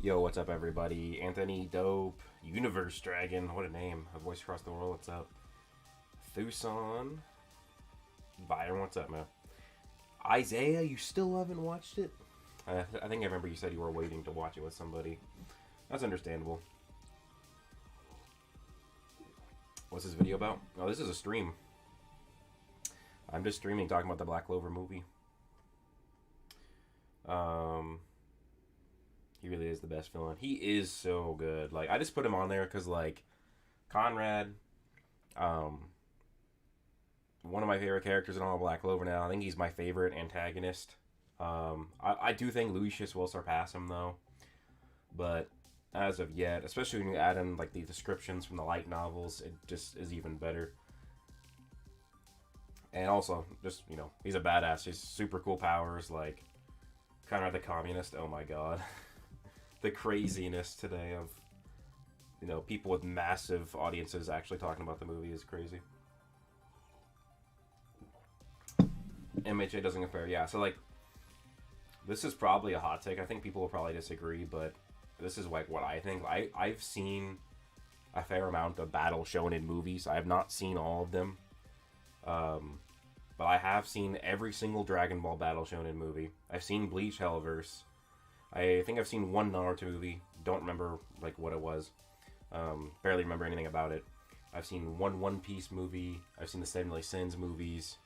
Yo, what's up, everybody? Anthony, Dope, Universe Dragon, what a name. A voice across the world, what's up? Thuson, Byron, what's up, man? Isaiah, you still haven't watched it? I think I remember you said you were waiting to watch it with somebody. That's understandable. What's this video about? Oh, this is a stream. I'm just streaming, talking about the Black Clover movie. He really is the best villain. He is so good. Like, I just put him on there because, like, Conrad, um, one of my favorite characters in all of Black Clover now. I think he's my favorite antagonist. I do think Lucius will surpass him, though. But as of yet, especially when you add in, like, the descriptions from the light novels, it just is even better. And also, just, he's a badass. He's super cool powers, like, Conrad the Communist. Oh my god. The craziness today of people with massive audiences actually talking about the movie is crazy. MHA doesn't compare. Yeah, so like this is probably a hot take. I think people will probably disagree, but this is like what I think. I've seen a fair amount of battle shonen movies. I have not seen all of them, but I have seen every single Dragon Ball battle shonen movie. I've seen Bleach Hellverse. I think I've seen one Naruto movie. Don't remember like what it was. Barely remember anything about it. I've seen one Piece movie. I've seen the Seven Deadly Sins movies.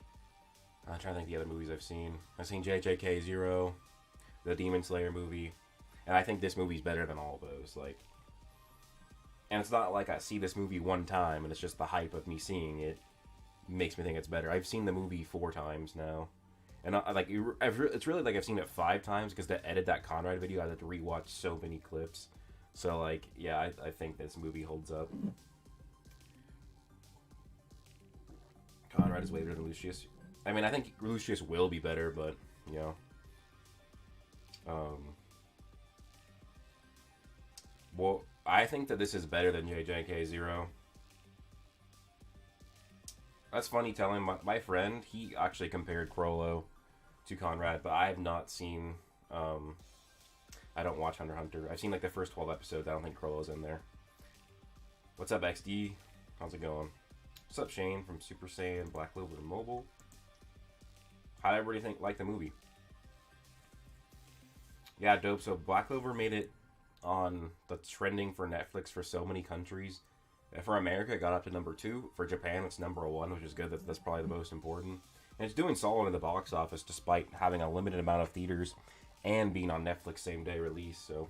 I'm trying to think of the other movies I've seen. I've seen JJK Zero, the Demon Slayer movie, and I think this movie's better than all of those. Like, and it's not like I see this movie one time and it's just the hype of me seeing it makes me think it's better. I've seen the movie 4 times now. And it's really like I've seen it 5 times because to edit that Conrad video, I had to rewatch so many clips. So like, yeah, I think this movie holds up. Conrad is way better than Lucius. I mean, I think Lucius will be better, but well, I think that this is better than JJK Zero. That's funny telling my friend. He actually compared Crollo to Conrad, but I have not seen. I don't watch Hunter x Hunter. I've seen like the first 12 episodes. I don't think Crollo's in there. What's up, XD? How's it going? What's up, Shane from Super Saiyan Black Clover Mobile? How did everybody like the movie? Yeah, dope. So Black Clover made it on the trending for Netflix for so many countries. For America, it got up to number 2. For Japan, it's number 1, which is good. That's probably the most important. And it's doing solid in the box office despite having a limited amount of theaters and being on Netflix same day release. So,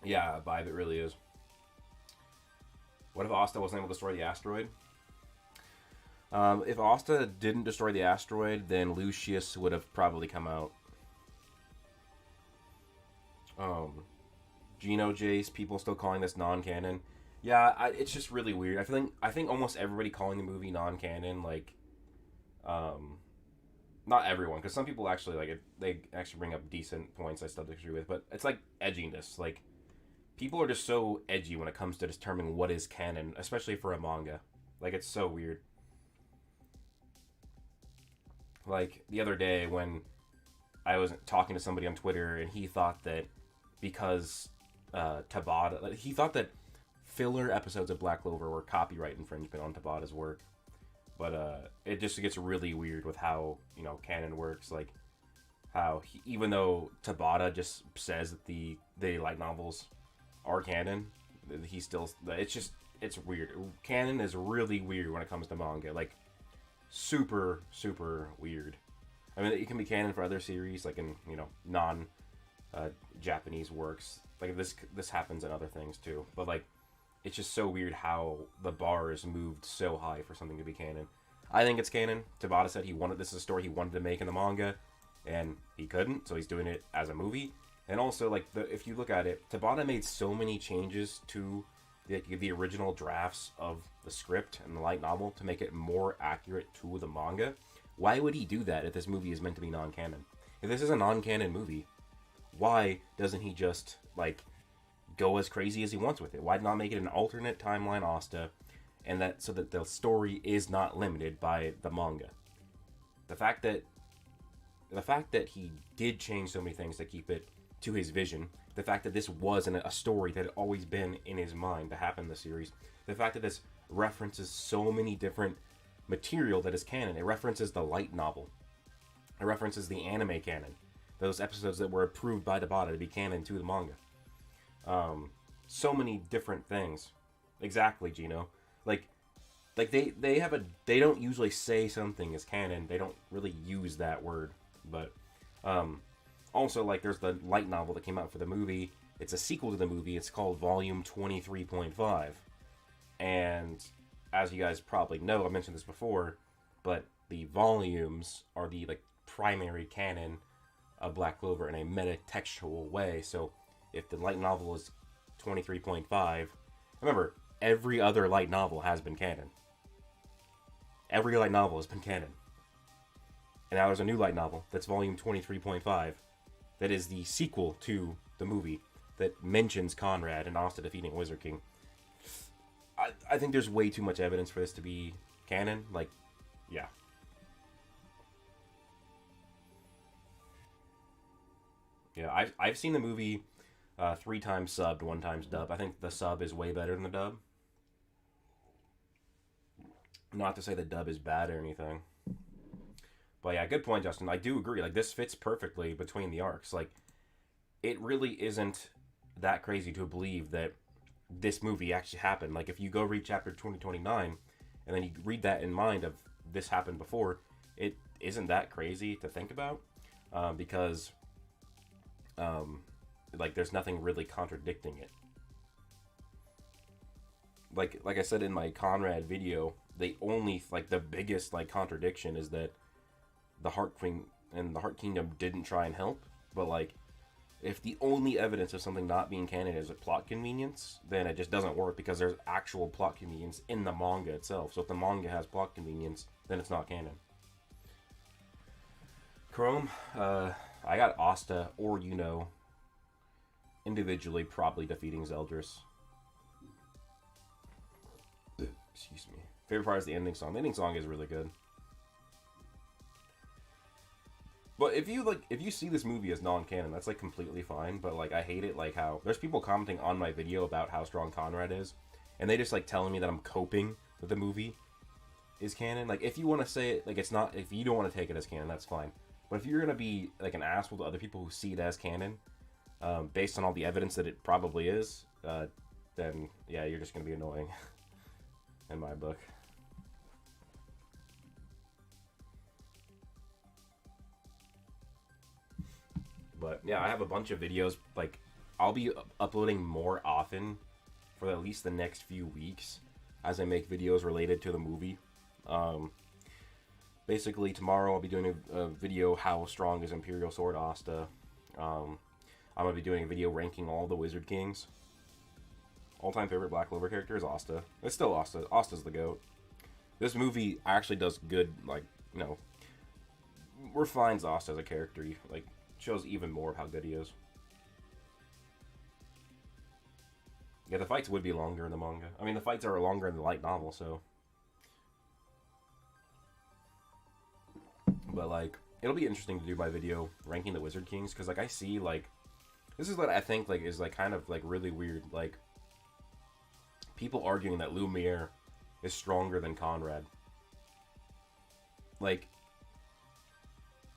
yeah, vibe it really is. What if Asta wasn't able to destroy the asteroid? If Asta didn't destroy the asteroid, then Lucius would have probably come out. Geno Jace, people still calling this non-canon. Yeah, it's just really weird. I think almost everybody calling the movie non-canon, like, not everyone, because some people actually like it. They actually bring up decent points I still disagree with, but it's like edginess. Like, people are just so edgy when it comes to determining what is canon, especially for a manga. Like, it's so weird. Like the other day when I was talking to somebody on Twitter and he thought that because Tabata, he thought that filler episodes of Black Clover were copyright infringement on Tabata's work. But it just gets really weird with how, canon works. Like, how even though Tabata just says that the light novels are canon, he still, it's weird. Canon is really weird when it comes to manga. Like, super, super weird. I mean, it can be canon for other series, like in, non Japanese works. Like, this happens in other things too. But, like, it's just so weird how the bar is moved so high for something to be canon. I think it's canon. Tabata said this is a story he wanted to make in the manga, and he couldn't, so he's doing it as a movie. And also, like, if you look at it, Tabata made so many changes to the original drafts of the script and the light novel to make it more accurate to the manga. Why would he do that if this movie is meant to be non-canon? If this is a non-canon movie, why doesn't he just, like, go as crazy as he wants with it? Why not make it an alternate timeline Asta, and that so that the story is not limited by the manga? The fact that the fact that he did change so many things to keep it to his vision, the fact that this wasn't a story that had always been in his mind to happen in the series, the fact that this references so many different material that is canon. It references the light novel. It references the anime canon. Those episodes that were approved by Tabata to be canon to the manga. So many different things. Exactly, Gino. Like they don't usually say something is canon. They don't really use that word. But also, like, there's the light novel that came out for the movie. It's a sequel to the movie. It's called Volume 23.5. And as you guys probably know, I mentioned this before, but the volumes are the like primary canon of Black Clover in a meta-textual way. So if the light novel is 23.5, remember, every other light novel has been canon. Every light novel has been canon. And now there's a new light novel that's volume 23.5 that is the sequel to the movie that mentions Conrad and Asta defeating Wizard King. I think there's way too much evidence for this to be canon. Like, yeah. Yeah, I've seen the movie 3 times subbed, 1 time dubbed. I think the sub is way better than the dub. Not to say the dub is bad or anything. But yeah, good point, Justin. I do agree. Like, this fits perfectly between the arcs. Like, it really isn't that crazy to believe that this movie actually happened. Like, if you go read chapter 2029, and then you read that in mind of this happened before, it isn't that crazy to think about. Because, like, there's nothing really contradicting it. Like I said in my Conrad video, the only, like, the biggest, like, contradiction is that the Heart Queen and the Heart Kingdom didn't try and help. But, like, if the only evidence of something not being canon is a plot convenience, then it just doesn't work, because there's actual plot convenience in the manga itself. So if the manga has plot convenience, then it's not canon. Chrome, I got Asta or Yuno individually probably defeating Zeldris. Excuse me. Favorite part is the ending song. The ending song is really good. But if you see this movie as non-canon, that's like completely fine. But like, I hate it, like how there's people commenting on my video about how strong Conrad is, and they just like telling me that I'm coping with the movie is canon. Like, if you want to say it, like, it's not, if you don't want to take it as canon, that's fine. But if you're gonna be like an asshole to other people who see it as canon, based on all the evidence that it probably is, then yeah, you're just gonna be annoying in my book. But yeah, I have a bunch of videos. Like, I'll be uploading more often for at least the next few weeks as I make videos related to the movie. Basically, tomorrow I'll be doing a video, how strong is Imperial Sword Asta. I'm going to be doing a video ranking all the Wizard Kings. All-time favorite Black Clover character is Asta. It's still Asta. Asta's the GOAT. This movie actually does good, like, you know, refines Asta as a character. Like, shows even more of how good he is. Yeah, the fights would be longer in the manga. I mean, the fights are longer in the light novel, so. But, like, it'll be interesting to do my video ranking the Wizard Kings, because, like, I see, like, this is what I think, like, is, like, kind of, like, really weird. Like, people arguing that Lumiere is stronger than Conrad. Like,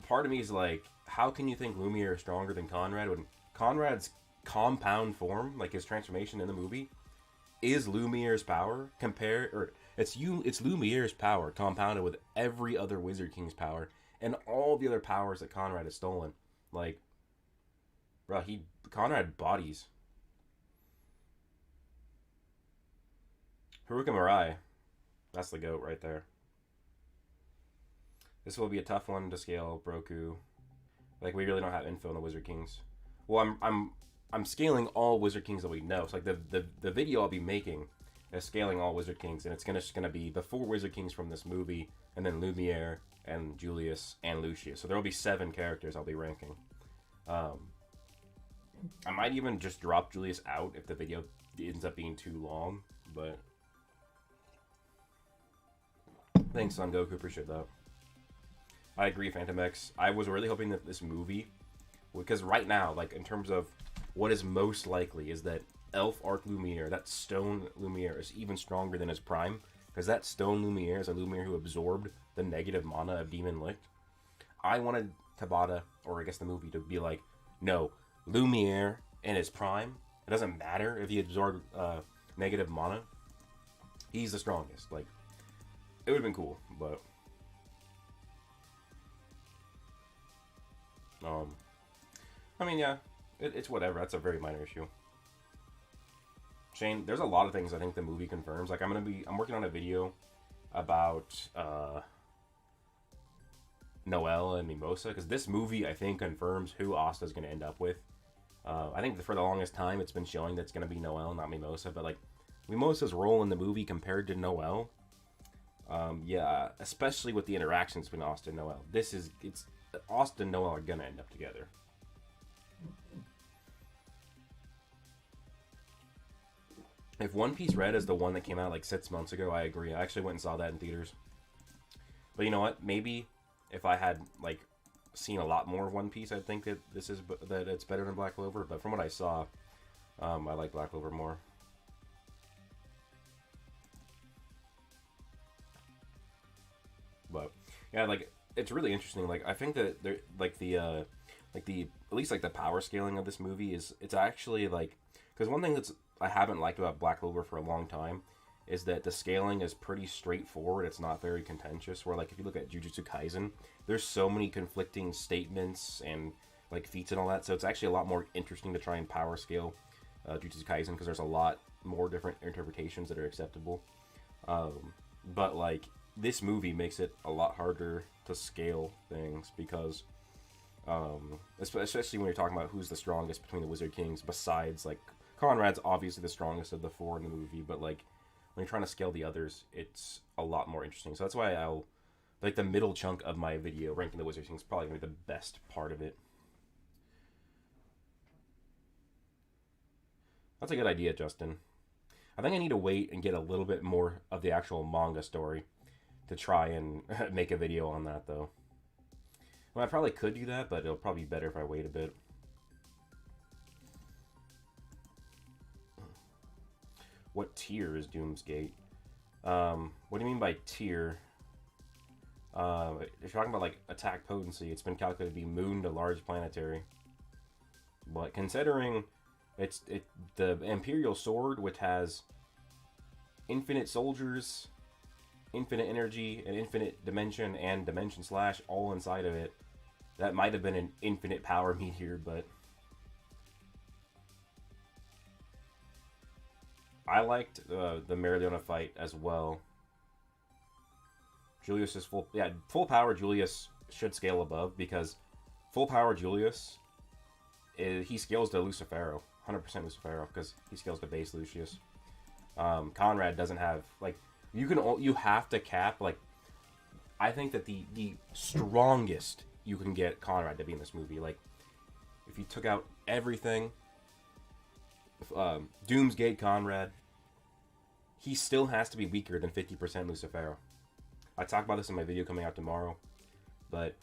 part of me is like, how can you think Lumiere is stronger than Conrad when Conrad's compound form, like his transformation in the movie, is Lumiere's power it's Lumiere's power compounded with every other Wizard King's power and all the other powers that Conrad has stolen. Like, bro, Conrad bodies. Haruka Mirai, that's the GOAT right there. This will be a tough one to scale, Broku. Like, we really don't have info on the Wizard Kings. Well, I'm scaling all Wizard Kings that we know. So, like, the video I'll be making is scaling all Wizard Kings, and it's just gonna be the 4 Wizard Kings from this movie, and then Lumiere and Julius and Lucius. So there will be 7 characters I'll be ranking. I might even just drop Julius out if the video ends up being too long, but thanks, Son Goku, appreciate that. I agree, Phantom X. I was really hoping that this movie, because right now, like in terms of what is most likely, is that Elf Arc Lumiere, that Stone Lumiere, is even stronger than his prime, because that Stone Lumiere is a Lumiere who absorbed the negative mana of Demon Licht. I wanted Tabata, or I guess the movie, to be like, no, Lumiere in his prime, it doesn't matter if he absorbed negative mana, he's the strongest. Like, it would have been cool, but I mean, yeah, it's whatever. That's a very minor issue. Shane, there's a lot of things I think the movie confirms. Like, I'm working on a video about Noelle and Mimosa, because this movie, I think, confirms who Asta's going to end up with. I think for the longest time, it's been showing that it's going to be Noelle, not Mimosa, but, like, Mimosa's role in the movie compared to Noelle, yeah, especially with the interactions between Asta and Noelle. Asta and Noelle are going to end up together. If One Piece Red is the one that came out like 6 months ago, I agree. I actually went and saw that in theaters. But you know what? Maybe if I had like seen a lot more of One Piece, I'd think that that it's better than Black Clover. But from what I saw, I like Black Clover more. But yeah, like it's really interesting. Like I think that there, like the at least like the power scaling of this movie it's actually like, because one thing I haven't liked about Black Clover for a long time is that the scaling is pretty straightforward. It's not very contentious. Where like if you look at Jujutsu Kaisen, there's so many conflicting statements and like feats and all that. So it's actually a lot more interesting to try and power scale Jujutsu Kaisen, because there's a lot more different interpretations that are acceptable. But like this movie makes it a lot harder to scale things, because especially when you're talking about who's the strongest between the Wizard Kings, besides like Conrad's obviously the strongest of the four in the movie, but like when you're trying to scale the others, it's a lot more interesting. So that's why I'll like the middle chunk of my video ranking the Wizard Kings is probably gonna be the best part of it. That's a good idea, Justin. I think I need to wait and get a little bit more of the actual manga story to try and make a video on that, though. Well, I probably could do that, but it'll probably be better if I wait a bit. What tier is Doomsgate? What do you mean by tier? If you're talking about like attack potency, it's been calculated to be moon to large planetary. But considering the Imperial Sword, which has infinite soldiers, infinite energy, and infinite dimension and dimension slash all inside of it, that might have been an infinite power meteor, but I liked the Meridona fight as well. Julius is full power Julius should scale above, because full power Julius he scales to Lucifero, 100% Lucifero, because he scales to base Lucius. Conrad doesn't have like you have to cap like, I think that the strongest you can get Conrad to be in this movie, like if you took out everything, Doomsgate Conrad, he still has to be weaker than 50% Lucifero. I talk about this in my video coming out tomorrow, but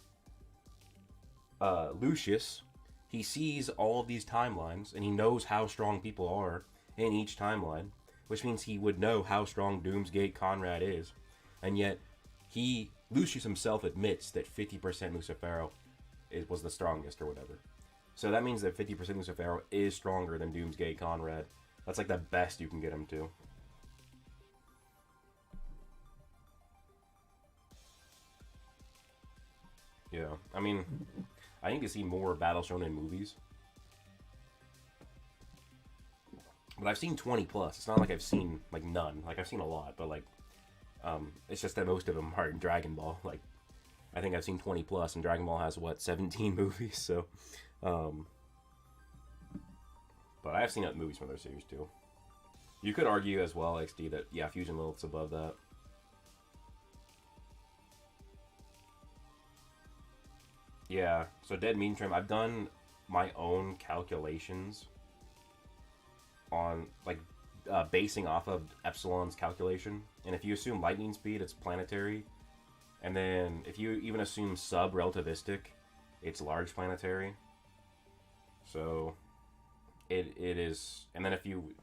Lucius, he sees all of these timelines and he knows how strong people are in each timeline, which means he would know how strong Doomsgate Conrad is, and yet Lucius himself admits that 50% Lucifero was the strongest or whatever. So that means that 50% Lucifero is stronger than Doomsgate Conrad. That's like the best you can get him to. Yeah, I mean, I need to see more Battle Shonen movies. But I've seen 20 plus. It's not like I've seen like none. Like I've seen a lot, but like it's just that most of them are in Dragon Ball. Like I think I've seen 20 plus, and Dragon Ball has what, 17 movies. So, but I have seen other movies from their series too. You could argue as well, XD, that yeah, Fusion Lilith's above that. Yeah. So Dead Mean Trim, I've done my own calculations on like basing off of Epsilon's calculation, and if you assume lightning speed, it's planetary, And then if you even assume sub-relativistic, it's large planetary. So it is. And then if you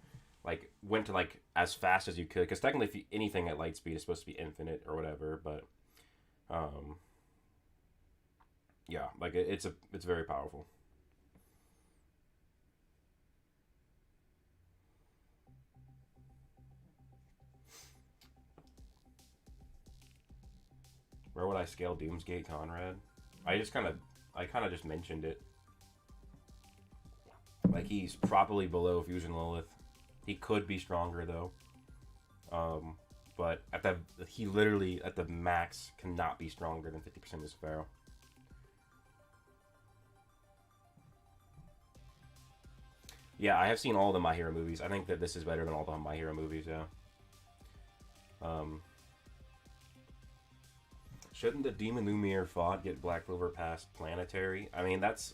like went to like as fast as you could, because technically if you, anything at light speed is supposed to be infinite or whatever, but um, yeah, like it's very powerful. Where would I scale Doomsgate Conrad? I just kind of I kind of just mentioned it. Like he's probably below Fusion Lilith. He could be stronger though. Um, but at the he literally at the max cannot be stronger than 50% of Pharaoh. Yeah, I have seen all the My Hero movies. I think that this is better than all the My Hero movies. Yeah. Um, shouldn't the Demon Lumiere fought get Black Clover past Planetary? I mean, this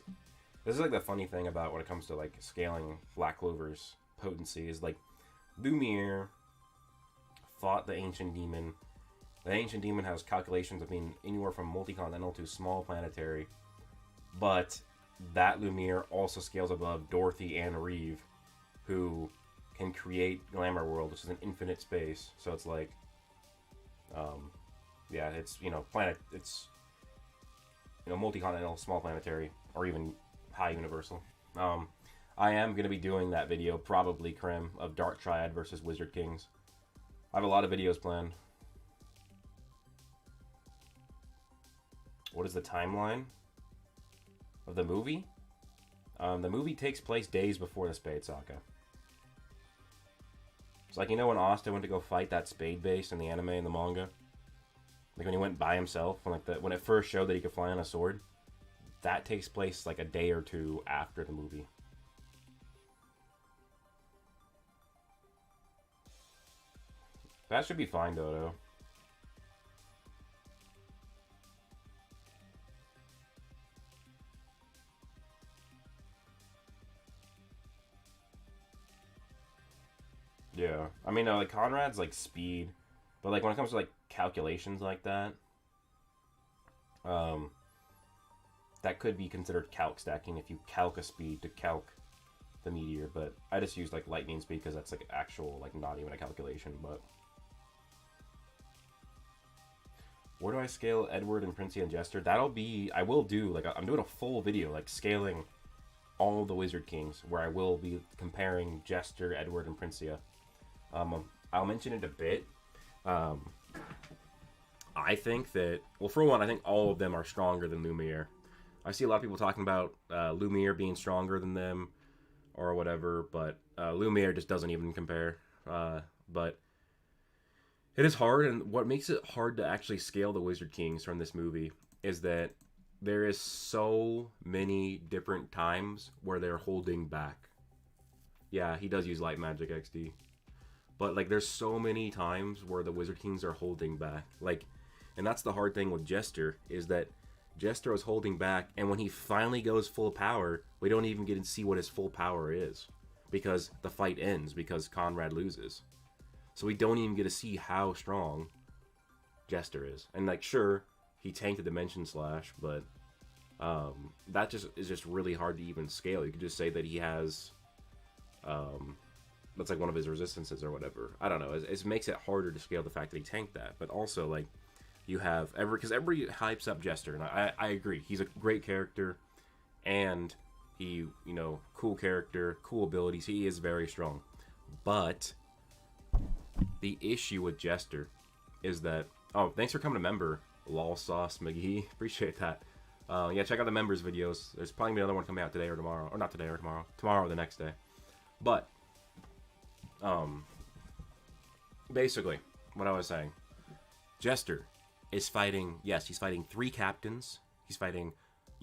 is like the funny thing about when it comes to like scaling Black Clover's potency is like Lumiere fought the Ancient Demon. The Ancient Demon has calculations of being anywhere from multi-continental to small planetary, but that Lumiere also scales above Dorothy and Reeve, who can create Glamour World, which is an infinite space. So it's like, yeah, it's it's multi-continental, small planetary, or even high universal. I am gonna be doing that video probably, Krim, of Dark Triad versus Wizard Kings. I have a lot of videos planned. What is the timeline of the movie? The movie takes place days before the Spade Saga. It's like, when Asta went to go fight that Spade base in the anime and the manga? Like when he went by himself, when it first showed that he could fly on a sword? That takes place like a day or two after the movie. That should be fine, Dodo. Yeah. I mean, like, Conrad's, like, speed. But, like, when it comes to, like, calculations like that, um, that could be considered calc stacking if you calc a speed to calc the meteor. But I just use, like, lightning speed because that's, like, actual, like, not even a calculation. But where do I scale Edward and Princey and Jester? I will do, like, I'm doing a full video, like, scaling all the Wizard Kings, where I will be comparing Jester, Edward, and Princia. I'll mention it a bit. I think that, well, for one, I think all of them are stronger than Lumiere. I see a lot of people talking about Lumiere being stronger than them or whatever, but Lumiere just doesn't even compare. But it is hard, and what makes it hard to actually scale the Wizard Kings from this movie is that there is so many different times where they're holding back. Yeah, he does use light magic XD. But, like, there's so many times where the Wizard Kings are holding back. Like, and that's the hard thing with Jester, is that Jester is holding back, and when he finally goes full power, we don't even get to see what his full power is. Because the fight ends, because Conrad loses. So we don't even get to see how strong Jester is. And, like, sure, he tanked the Dimension Slash, but that is just really hard to even scale. You could just say that he has... that's like one of his resistances or whatever. I don't know. It makes it harder to scale the fact that he tanked that. But also, like, you have because everybody hypes up Jester, and I agree. He's a great character, and he, cool character, cool abilities. He is very strong. But the issue with Jester is that, thanks for coming to member, Lol Sauce McGee. Appreciate that. Yeah, check out the members videos. There's probably gonna be another one coming out today or tomorrow. Or not today or tomorrow. Tomorrow or the next day. But basically, what I was saying, Jester is fighting, yes, he's fighting 3 captains. He's fighting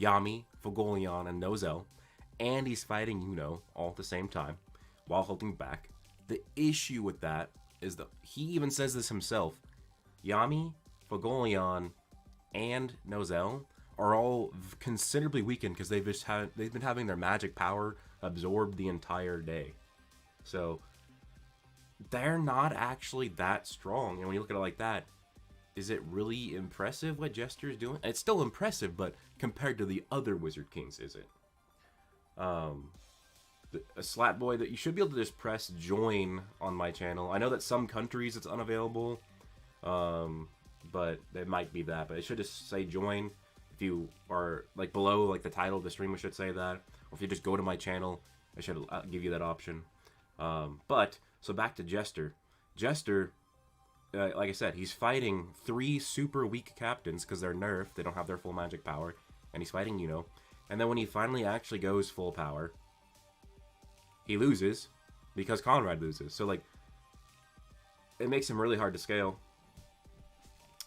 Yami, Fogolion, and Nozel. And he's fighting all at the same time while holding back. The issue with that is that he even says this himself. Yami, Fogolion, and Nozel are all considerably weakened because they've been having their magic power absorbed the entire day. So they're not actually that strong. And when you look at it like that, is it really impressive what Jester's doing? It's still impressive, but compared to the other Wizard Kings, is it? A Slat Boy, that you should be able to just press join on my channel. I know that some countries it's unavailable, but it might be that. But it should just say join. If you are like below like the title of the stream, it should say that. Or if you just go to my channel, I should give you that option. But so back to Jester. Jester, like I said, he's fighting 3 super weak captains because they're nerfed. They don't have their full magic power, and he's fighting Yuno. And then when he finally actually goes full power, he loses because Conrad loses. So like, it makes him really hard to scale.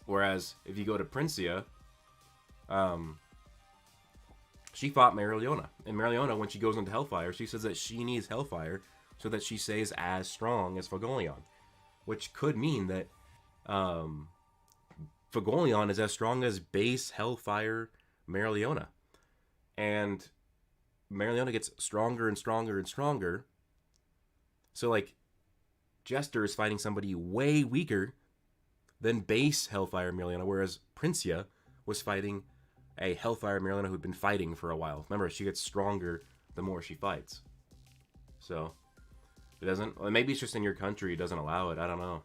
Whereas if you go to Princia, she fought Mereoleona. And Mereoleona, when she goes into Hellfire, she says that she needs Hellfire so that she stays as strong as Fagolion. Which could mean that Fagolion is as strong as base Hellfire Mereoleona. And Mereoleona gets stronger and stronger and stronger. So, like, Jester is fighting somebody way weaker than base Hellfire Mereoleona, whereas Princia was fighting a Hellfire Mereoleona who'd been fighting for a while. Remember, she gets stronger the more she fights. So, it doesn't... Well, maybe it's just in your country it doesn't allow it. I don't know.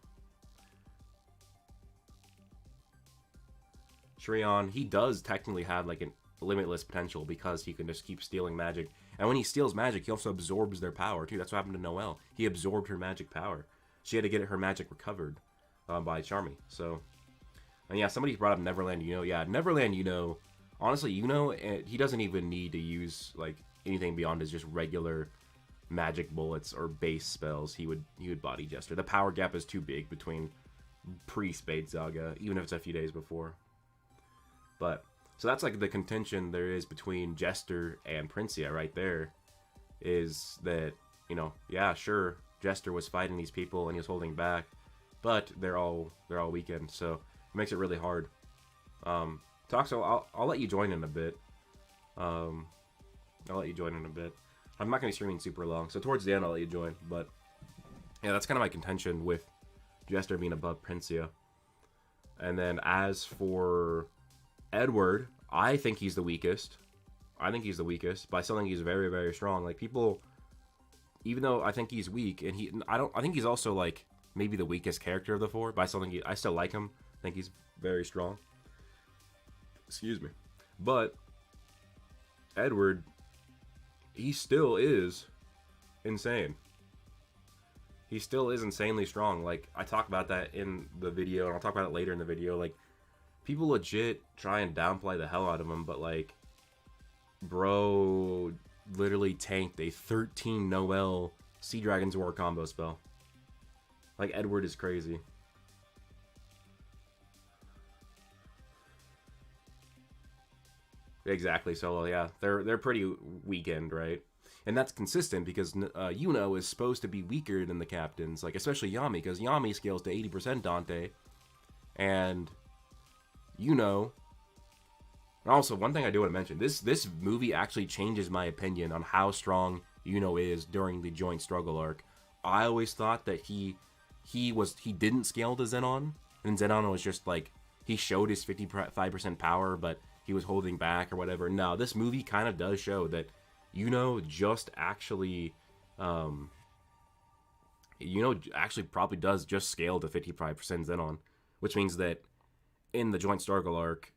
Shreon, he does technically have, like, a limitless potential because he can just keep stealing magic. And when he steals magic, he also absorbs their power, too. That's what happened to Noelle. He absorbed her magic power. She had to get her magic recovered by Charmy. So, and yeah, somebody brought up Neverland Yuno. Yeah, Neverland Yuno, honestly, Yuno, he doesn't even need to use, like, anything beyond his just regular magic bullets or base spells. He would body Jester. The power gap is too big between pre-Spade Saga, even if it's a few days before. But... so that's like the contention there is between Jester and Princia right there, is that, you know, yeah, sure, Jester was fighting these people and he was holding back, but they're all weakened, so it makes it really hard. Toxo, I'll let you join in a bit. I'm not going to be streaming super long, so towards the end I'll let you join, but yeah, that's kind of my contention with Jester being above Princia. And then as for Edward, I think he's the weakest. But I still think he's very, very strong. Like, people, even though I think he's weak, and I think he's also like maybe the weakest character of the 4, but I still like him. I think he's very strong. Excuse me. But Edward, he still is insane. He still is insanely strong. Like, I talk about that in the video, and I'll talk about it later in the video. Like, people legit try and downplay the hell out of him, but, like, bro literally tanked a 13 Noelle Sea Dragon's War combo spell. Like, Edward is crazy. Exactly, so, yeah, they're pretty weakened, right? And that's consistent because Yuno is supposed to be weaker than the captains, like, especially Yami, because Yami scales to 80% Dante, and Yuno... And also, one thing I do want to mention, this movie actually changes my opinion on how strong Yuno is during the joint struggle arc. I always thought that he didn't scale to Zenon, and Zenon was just like, he showed his 55% power, but he was holding back or whatever. No, this movie kind of does show that Yuno just actually, probably does just scale to 55% Zenon, which means that in the joint struggle arc,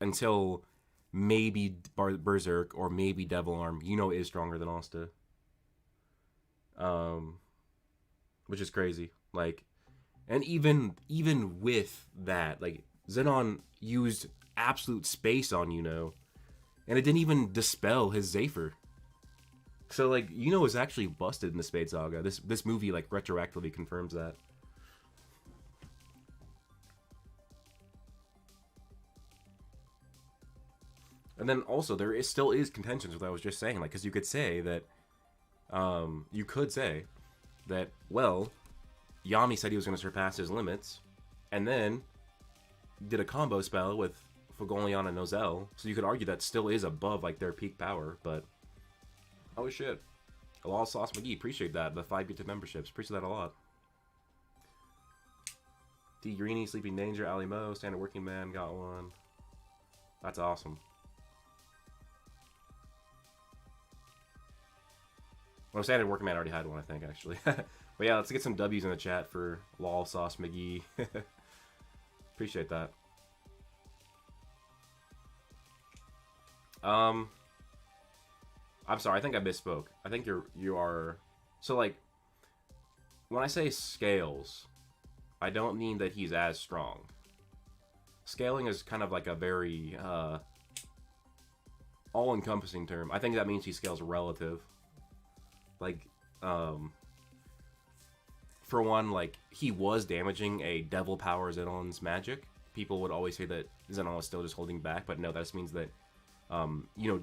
until maybe Berserk or maybe Devil Arm, Yuno is stronger than Asta. Which is crazy. Like, and even with that, like, Zenon used absolute space on Yuno, and it didn't even dispel his Zephyr. So, like, Yuno is actually busted in the Spade Saga. This movie, like, retroactively confirms that. And then also, there still is contentions with what I was just saying. Like, because you could say that, well, Yami said he was going to surpass his limits, and then did a combo spell with Fagolion and Nozel, so you could argue that still is above, like, their peak power, but... Oh, shit. Alal Sauce McGee, appreciate that. The 5 gifted memberships, appreciate that a lot. D. Greeny, Sleeping Danger, Ali Mo, Standard Working Man got one. That's awesome. Well, Standard Working Man already had one, I think, actually. But yeah, let's get some W's in the chat for Lol Sauce McGee. Appreciate that. I'm sorry, I think I misspoke. I think you are... So, like, when I say scales, I don't mean that he's as strong. Scaling is kind of like a very all-encompassing term. I think that means he scales relative. Like, for one, like, he was damaging a Devil Power Zenon's magic. People would always say that Zenon was still just holding back, but no, that just means that,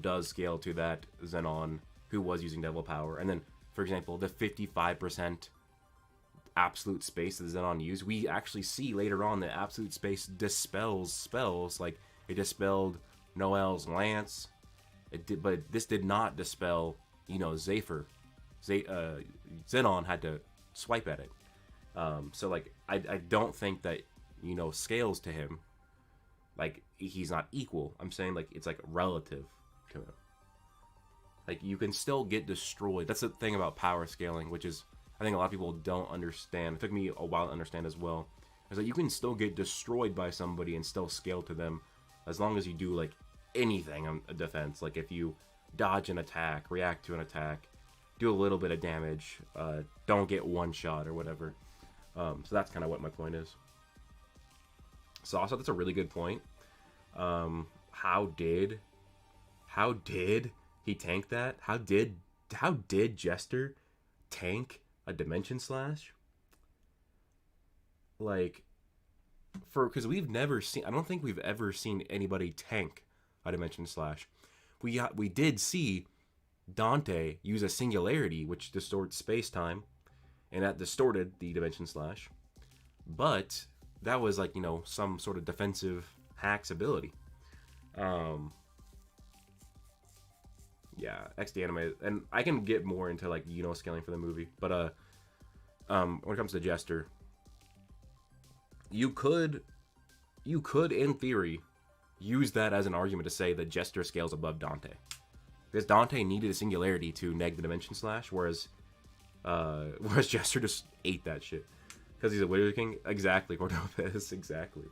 does scale to that Zenon who was using Devil Power. And then, for example, the 55% absolute space that Zenon used, we actually see later on that absolute space dispels spells. Like, it dispelled Noel's Lance, but this did not dispel, Zephyr. Zenon had to swipe at it. So, like, I don't think that, scales to him. Like, he's not equal. I'm saying, like, it's, like, relative to him. Like, you can still get destroyed. That's the thing about power scaling, which is, I think a lot of people don't understand. It took me a while to understand as well. Is that you can still get destroyed by somebody and still scale to them as long as you do, like, anything on a defense. Like, if you dodge an attack, react to an attack, do a little bit of damage, don't get one shot or whatever. So that's kind of what my point is. So also, that's a really good point. How did he tank that? How did Jester tank a Dimension Slash? Like, because we've never seen, I don't think we've ever seen anybody tank a Dimension Slash. We did see Dante use a Singularity, which distorts space-time, and that distorted the Dimension Slash. But that was, like, some sort of defensive hacks ability. Yeah, XD anime, and I can get more into, like, scaling for the movie, but when it comes to Jester, you could in theory use that as an argument to say that Jester scales above Dante, because Dante needed a Singularity to neg the Dimension Slash, whereas Jester just ate that shit because he's a Wizard King. Exactly, Cordobez, exactly.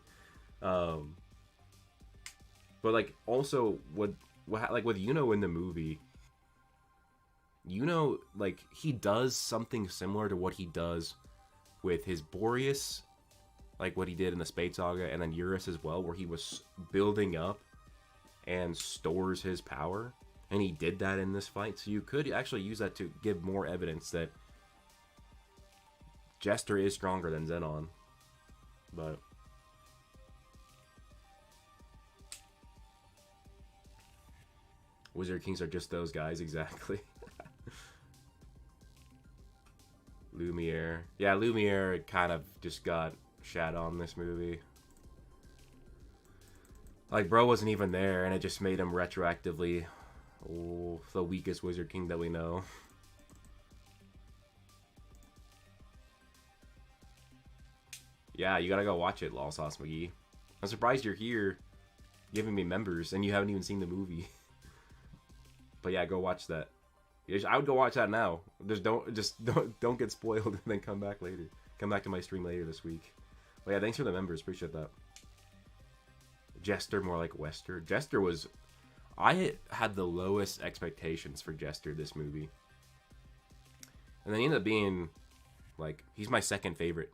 But, like, also like with Yuno in the movie, like, he does something similar to what he does with his Boreas, like what he did in the Spade Saga, and then Eurus as well, where he was building up and stores his power, and he did that in this fight. So you could actually use that to give more evidence that Jester is stronger than Zenon. But Wizard Kings are just those guys, exactly. Lumiere. Yeah, Lumiere kind of just got shat on this movie. Like, bro wasn't even there, and it just made him retroactively the weakest Wizard King that we know. Yeah, you gotta go watch it, Lol Sauce McGee. I'm surprised you're here giving me members, and you haven't even seen the movie. But yeah, go watch that. I would go watch that now. Don't get spoiled and then come back later. Come back to my stream later this week. But yeah, thanks for the members. Appreciate that. Jester, more like Wester. Jester was... I had the lowest expectations for Jester this movie. And then he ended up being... like, he's my second favorite.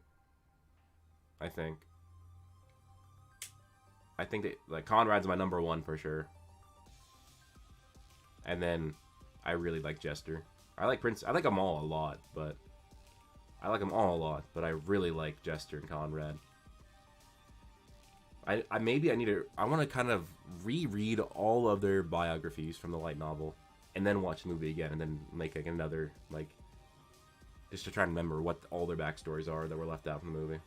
I think. I think that, like, Conrad's my number one for sure. And then I really like Jester. I like Prince. I like them all a lot, but I But I really like Jester and Conrad. I want to kind of reread all of their biographies from the light novel, and then watch the movie again, and then make like another, like, just to try and remember what all their backstories are that were left out from the movie.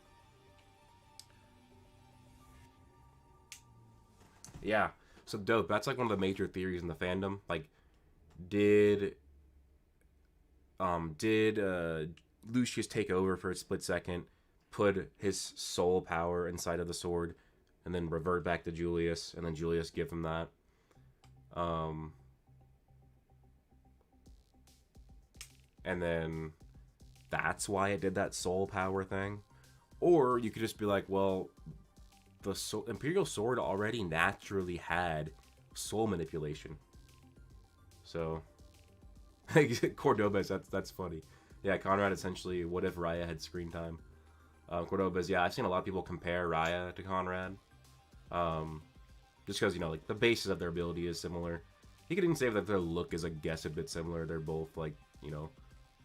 Yeah. So dope. That's like one of the major theories in the fandom. Like, did Lucius take over for a split second, put his soul power inside of the sword, and then revert back to Julius, and then Julius give him that. And then that's why it did that soul power thing. Or you could just be like, well, the Imperial Sword already naturally had soul manipulation. So, Cordobas, that's funny. Yeah, Conrad essentially, what if Raya had screen time? Cordobas, yeah, I've seen a lot of people compare Raya to Conrad. Just because, you know, like, the basis of their ability is similar. You could even say that their look is, I guess, a bit similar. They're both, like, you know,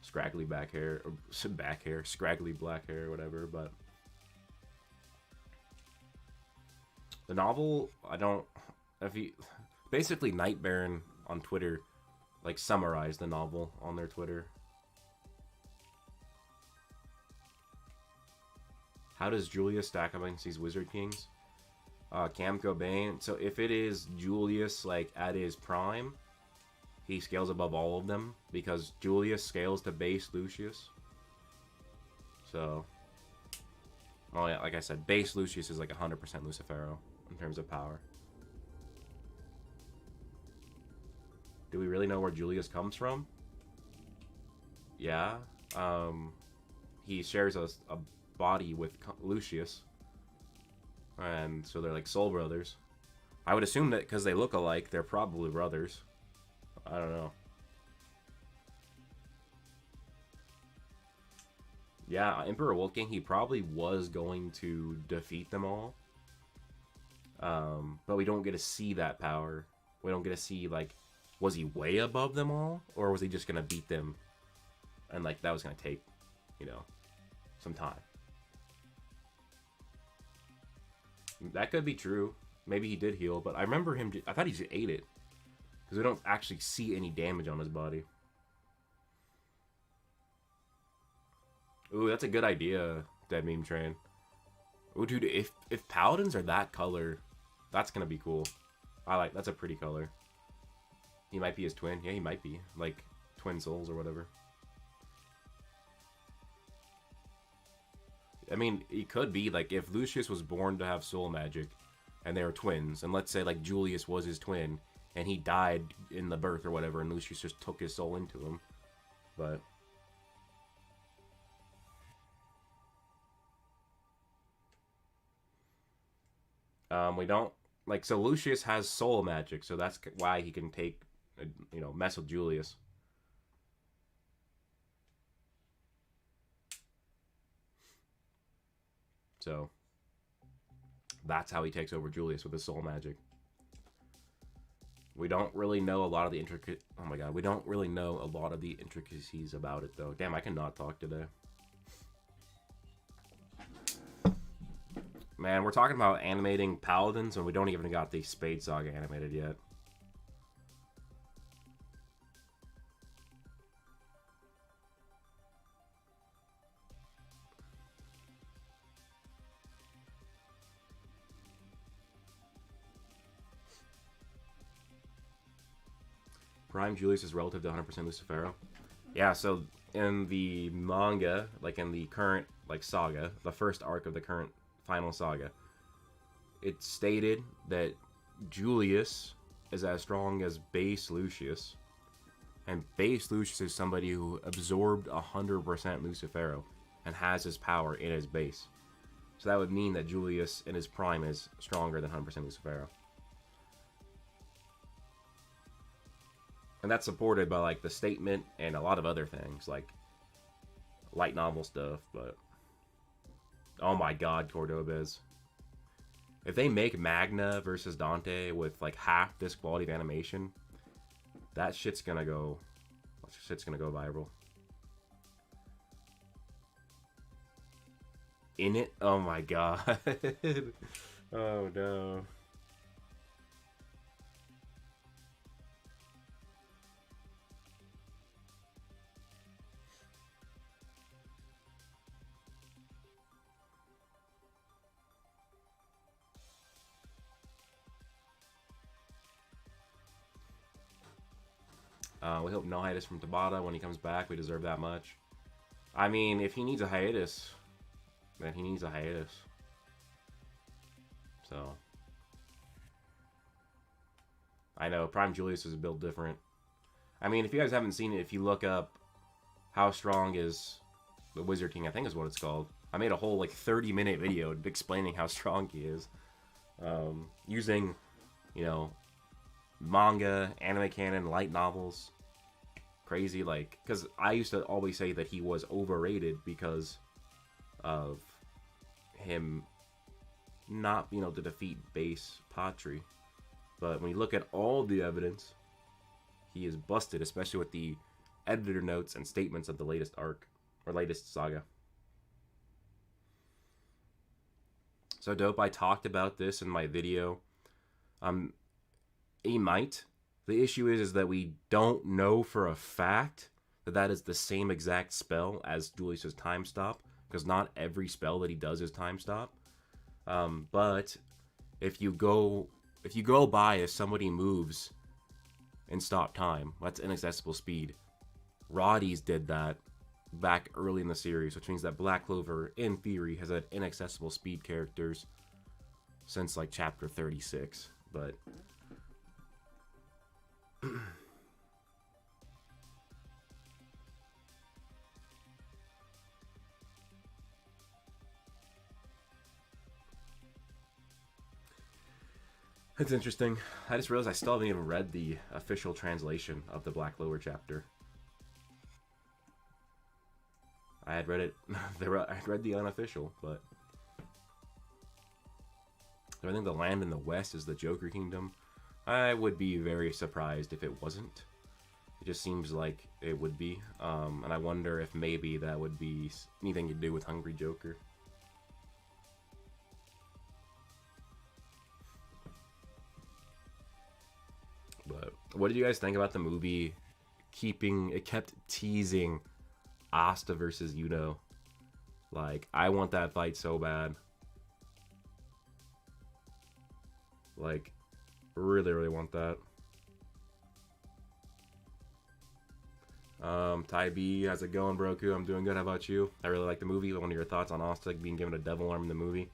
scraggly back hair, or scraggly black hair, or whatever, but... The novel, basically Night Baron on Twitter, like, summarized the novel on their Twitter. How does Julius stack up against these Wizard Kings? Cam Cobain. So if it is Julius, like, at his prime, he scales above all of them, because Julius scales to base Lucius. So, oh yeah, like I said, base Lucius is like 100% Lucifero in terms of power. Do we really know where Julius comes from? Yeah. He shares a body with Lucius. And so they're like soul brothers. I would assume that because they look alike, they're probably brothers. I don't know. Yeah, Emperor Wolf King, he probably was going to defeat them all. But we don't get to see that power. We don't get to see, like, was he way above them all? Or was he just going to beat them? And, like, that was going to take, you know, some time. That could be true. Maybe he did heal, but I remember him... I thought he just ate it. Because we don't actually see any damage on his body. Ooh, that's a good idea, Dead Meme Train. Ooh, dude, if Paladins are that color, that's gonna be cool. That's a pretty color. He might be his twin. Yeah, he might be. Like, twin souls or whatever. I mean, he could be, like, if Lucius was born to have soul magic, and they were twins, and let's say, like, Julius was his twin, and he died in the birth or whatever, and Lucius just took his soul into him. But... we don't... Like, so Lucius has soul magic, so that's why he can take, you know, mess with Julius. So, that's how he takes over Julius, with his soul magic. We don't really know a lot of the Oh my god, we don't really know a lot of the intricacies about it, though. Damn, I cannot talk today. Man, we're talking about animating Paladins, and we don't even got the Spade Saga animated yet. Prime Julius is relative to 100% Lucifero. Yeah, so in the manga, like in the current like saga, the first arc of the current final saga, it's stated that Julius is as strong as base Lucius, and base Lucius is somebody who absorbed 100% Lucifero and has his power in his base. So that would mean that Julius in his prime is stronger than 100% Lucifero. And that's supported by, like, the statement and a lot of other things, like light novel stuff, but... Oh my god, Cordobas. If they make Magna versus Dante with, like, half this quality of animation, that shit's gonna go... Shit's gonna go viral. In it? Oh my god. Oh no. We hope no hiatus from Tabata when he comes back. We deserve that much. I mean, if he needs a hiatus, then he needs a hiatus. So I know Prime Julius is built different. I mean, if you guys haven't seen it, if you look up How Strong Is the Wizard King, I think is what it's called. I made a whole like 30-minute video explaining how strong he is, using, you know, manga, anime canon, light novels. Crazy, like, because I used to always say that he was overrated because of him not being able to defeat base Patri. But when you look at all the evidence, he is busted, especially with the editor notes and statements of the latest arc, or latest saga. So dope, I talked about this in my video. He might. The issue is that we don't know for a fact that that is the same exact spell as Julius's time stop, because not every spell that he does is time stop. But if you go by if somebody moves and stop time, that's inaccessible speed. Roddy's did that back early in the series, which means that Black Clover, in theory, has had inaccessible speed characters since like chapter 36. But it's interesting. I just realized I still haven't even read the official translation of the Black Clover chapter. I had read it. I had read the unofficial, but I think the land in the west is the Joker Kingdom. I would be very surprised if it wasn't. It just seems like it would be. And I wonder if maybe that would be anything to do with Hungry Joker. But what did you guys think about the movie? It kept teasing Asta versus Yuno. Like, I want that fight so bad. Like, really, really want that. Ty B, how's it going, Broku? I'm doing good. How about you? I really like the movie. One of your thoughts on Asta being given a devil arm in the movie?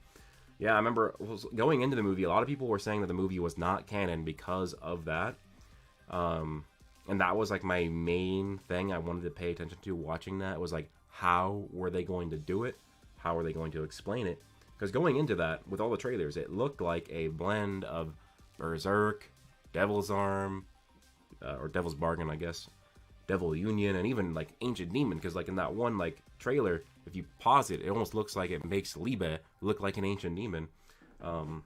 Yeah, I remember going into the movie, a lot of people were saying that the movie was not canon because of that. And that was like my main thing I wanted to pay attention to watching that. It was like, how were they going to do it? How were they going to explain it? Because going into that, with all the trailers, it looked like a blend of Berserk, Devil's Arm, or Devil's Bargain, I guess, Devil Union, and even like Ancient Demon. Because like in that one like trailer, if you pause it, it almost looks like it makes Liebe look like an Ancient Demon. So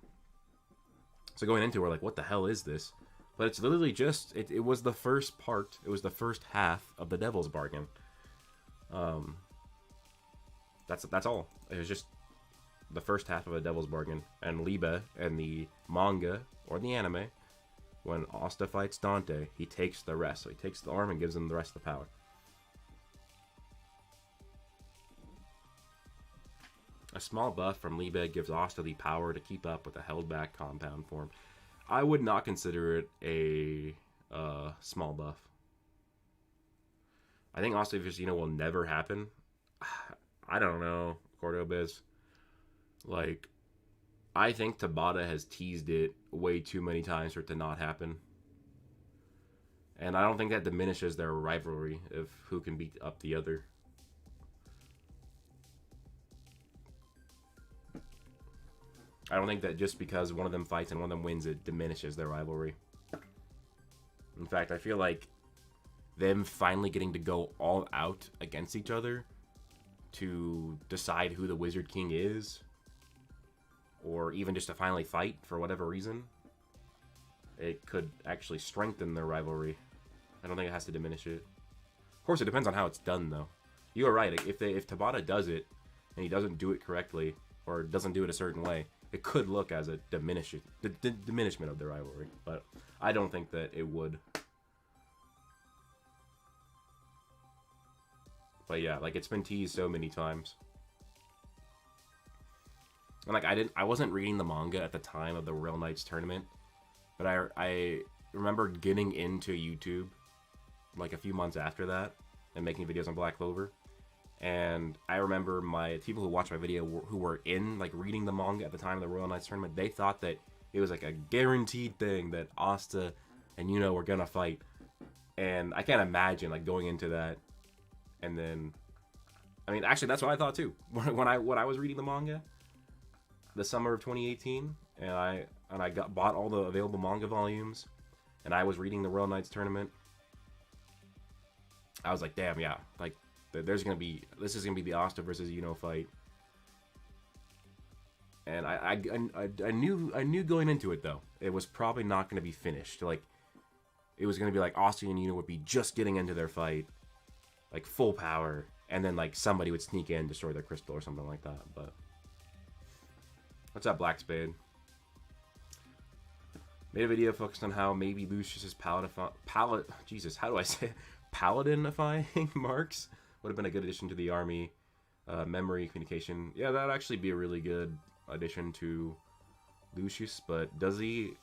going into it, we're like, what the hell is this? But it's literally just, it was the first part, it was the first half of the Devil's Bargain. That's all. It was just the first half of a Devil's Bargain. And Liebe and the manga, or the anime, when Asta fights Dante, he takes the rest. So he takes the arm and gives him the rest of the power. A small buff from Liebe gives Asta the power to keep up with the held-back compound form. I would not consider it a small buff. I think Asta versus Yuno will never happen. I don't know, Cordobiz. Like, I think Tabata has teased it way too many times for it to not happen. And I don't think that diminishes their rivalry of who can beat up the other. I don't think that just because one of them fights and one of them wins, it diminishes their rivalry. In fact, I feel like them finally getting to go all out against each other to decide who the Wizard King is, or even just to finally fight for whatever reason, it could actually strengthen their rivalry. I don't think it has to diminish it. Of course, it depends on how it's done, though. You are right. If Tabata does it, and he doesn't do it correctly, or doesn't do it a certain way, it could look as a diminishment of the rivalry, but I don't think that it would. But yeah, like, it's been teased so many times. And like, I wasn't reading the manga at the time of the Real Knights tournament, but I remember getting into YouTube like a few months after that and making videos on Black Clover. And I remember my people who watched my video who were in like reading the manga at the time of the Royal Knights tournament. They thought that it was like a guaranteed thing that Asta and Yuno were gonna fight. And I can't imagine like going into that, and then, I mean, actually that's what I thought too when I was reading the manga, the summer of 2018, and I bought all the available manga volumes, and I was reading the Royal Knights tournament. I was like, damn, yeah, like this is gonna be the Asta versus Yuno fight, and I knew going into it though it was probably not gonna be finished. Like it was gonna be like Asta and Yuno would be just getting into their fight, like full power, and then like somebody would sneak in, destroy their crystal or something like that. But what's up, Black Spade? Made a video focused on how maybe Lucius's Jesus, how do I say it? Paladinifying marks would have been a good addition to the army. Memory communication, yeah, that'd actually be a really good addition to Lucius. But does he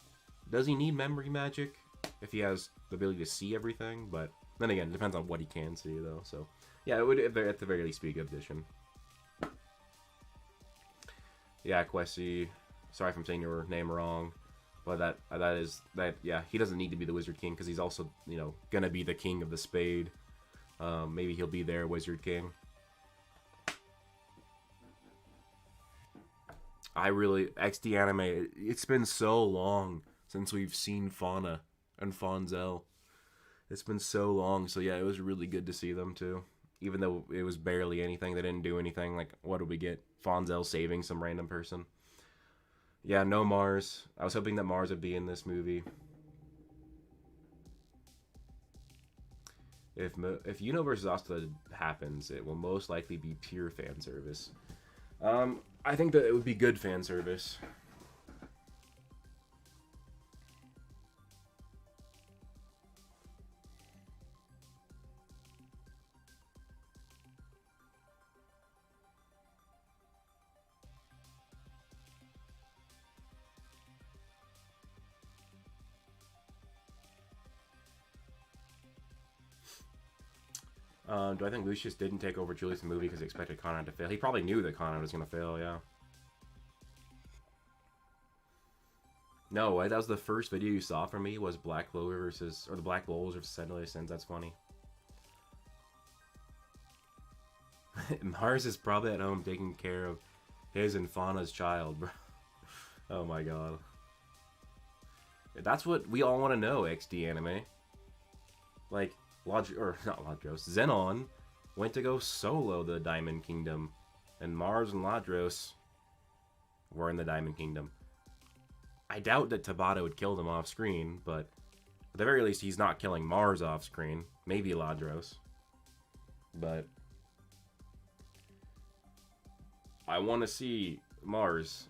need memory magic if he has the ability to see everything? But then again, it depends on what he can see though. So yeah, it would at the very least be a good addition. Yeah, Quessy, sorry if I'm saying your name wrong, but yeah, he doesn't need to be the Wizard King because he's also, you know, gonna be the King of the Spade. Maybe he'll be their Wizard King. XD anime, it's been so long since we've seen Fauna and Fonzel. It's been so long, so yeah, it was really good to see them too. Even though it was barely anything, they didn't do anything. Like, what did we get? Fonzel saving some random person. Yeah, no Mars. I was hoping that Mars would be in this movie. If Yuno versus Asta happens, it will most likely be pure fan service. I think that it would be good fan service. Do I think Lucius didn't take over Julius' movie because he expected Conan to fail? He probably knew that Conan was going to fail, yeah. No, that was the first video you saw from me was Black Clover or the Black Wolves versus Sentinel Sins. That's funny. Mars is probably at home taking care of his and Fauna's child, bro. Oh my god. That's what we all want to know, XD anime. Like, not Ladros, Zenon went to go solo the Diamond Kingdom, and Mars and Ladros were in the Diamond Kingdom. I doubt that Tabata would kill them off screen, but at the very least, he's not killing Mars off screen. Maybe Ladros. But I want to see Mars.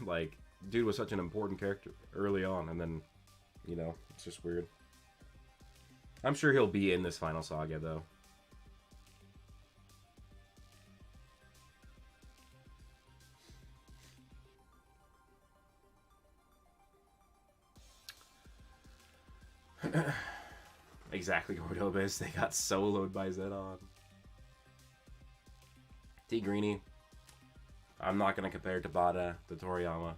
Like, dude was such an important character early on, and then, you know, it's just weird. I'm sure he'll be in this final saga, though. Exactly, Cordobas. They got soloed by Zenon. T. Greeny. I'm not going to compare Tabata to Toriyama.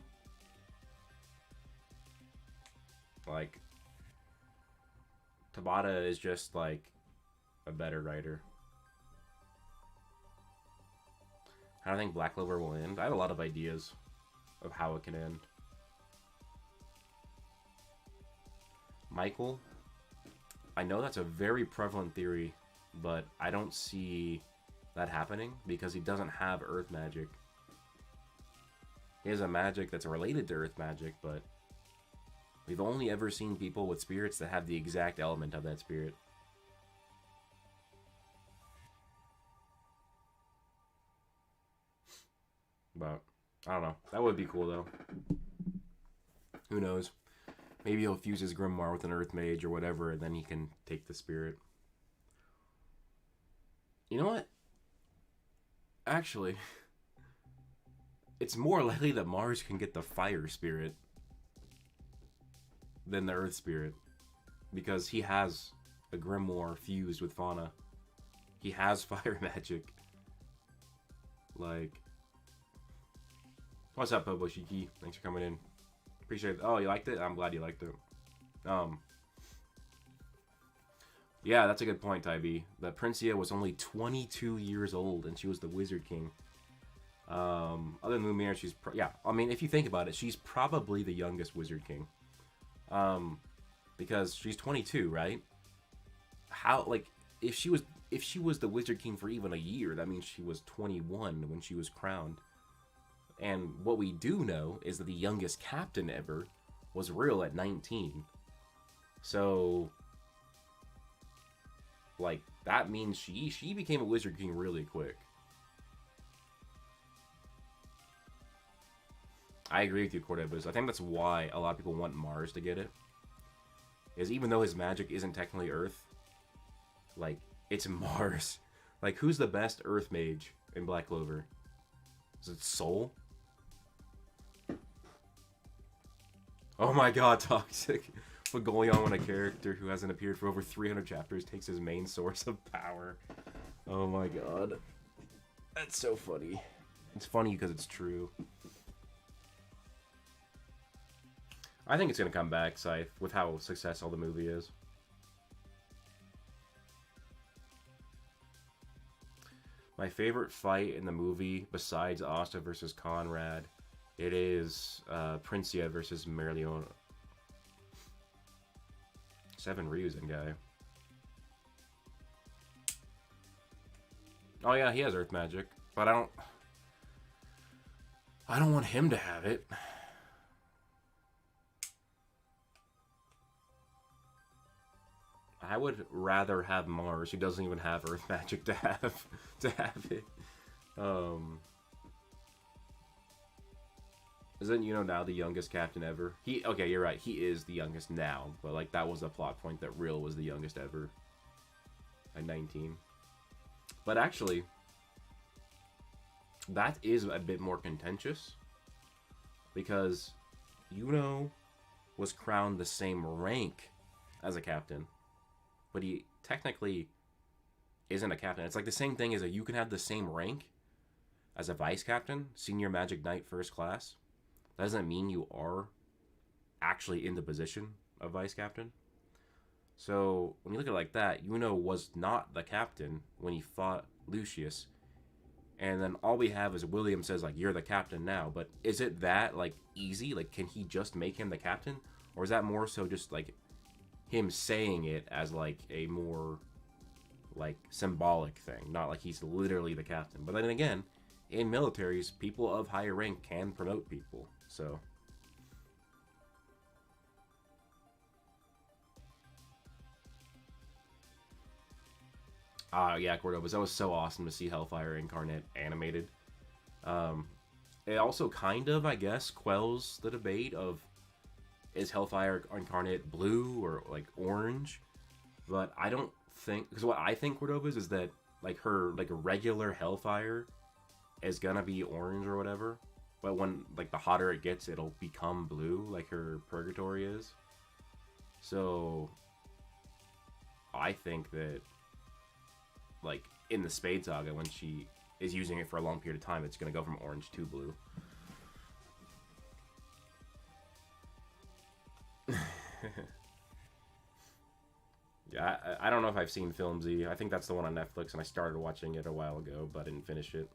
Like, Tabata is just, like, a better writer. How do I think Black Clover will end? I have a lot of ideas of how it can end. Michael, I know that's a very prevalent theory, but I don't see that happening because he doesn't have Earth magic. He has a magic that's related to Earth magic, but we've only ever seen people with spirits that have the exact element of that spirit. But, I don't know. That would be cool, though. Who knows? Maybe he'll fuse his grimoire with an Earth Mage or whatever, and then he can take the spirit. You know what? Actually, it's more likely that Mars can get the Fire Spirit than the Earth Spirit. Because he has a grimoire fused with Fauna. He has fire magic. Like, what's up, Poboshiki? Thanks for coming in. Appreciate it. Oh, you liked it? I'm glad you liked it. Yeah, that's a good point, Tybee. That Princia was only 22 years old, and she was the Wizard King. Other than Lumiere, she's... yeah, I mean, if you think about it, she's probably the youngest Wizard King. Because she's 22, right? How, like, if she was the Wizard King for even a year, that means she was 21 when she was crowned. And what we do know is that the youngest captain ever was Real at 19. So... like, that means she became a Wizard King really quick. I agree with you, Cordebus. I think that's why a lot of people want Mars to get it. Is even though his magic isn't technically Earth, like, it's Mars. Like, who's the best Earth mage in Black Clover? Is it Soul? Oh my god, Toxic. What's going on when a character who hasn't appeared for over 300 chapters takes his main source of power? Oh my god. That's so funny. It's funny because it's true. I think it's going to come back, Scythe, with how successful the movie is. My favorite fight in the movie, besides Asta versus Conrad, it is Princia versus Merleona. 7 Ryuzen guy. Oh yeah, he has Earth magic, but I don't want him to have it. I would rather have Mars, who doesn't even have Earth magic, to have it. Isn't now the youngest captain ever? Okay, you're right. He is the youngest now, but like that was a plot point that Real was the youngest ever at 19. But actually, that is a bit more contentious because Yuno was crowned the same rank as a captain, but he technically isn't a captain. It's like the same thing as you can have the same rank as a vice captain, senior magic knight first class. That doesn't mean you are actually in the position of vice captain. So when you look at it like that, Yuno was not the captain when he fought Lucius. And then all we have is William says, like, you're the captain now. But is it that, like, easy? Like, can he just make him the captain? Or is that more so just, like, him saying it as, like, a more, like, symbolic thing? Not like he's literally the captain. But then again, in militaries, people of higher rank can promote people. So... yeah, Cordobas. That was so awesome to see Hellfire Incarnate animated. It also kind of, I guess, quells the debate of is Hellfire Incarnate blue or like orange? But I don't think, because what I think Cordobas is that like her like a regular Hellfire is gonna be orange or whatever. But when like the hotter it gets, it'll become blue like her Purgatory is. So I think that like in the Spade Saga, when she is using it for a long period of time, it's going to go from orange to blue. Yeah, I don't know if I've seen Film Z. I think that's the one on Netflix, and I started watching it a while ago, but I didn't finish it.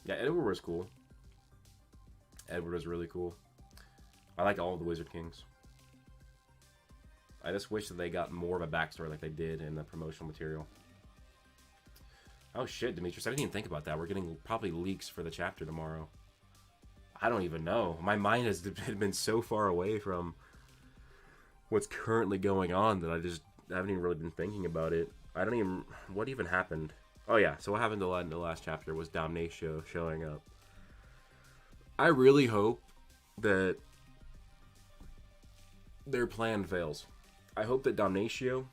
Yeah, Edward was cool. Edward was really cool. I like all of the Wizard Kings. I just wish that they got more of a backstory like they did in the promotional material. Oh shit, Demetrius, I didn't even think about that. We're getting probably leaks for the chapter tomorrow. I don't even know. My mind has been so far away from what's currently going on that I just haven't even really been thinking about it. I don't even... What even happened? Oh yeah, so what happened in the last chapter was Damnatio showing up. I really hope that their plan fails. I hope that Damnatio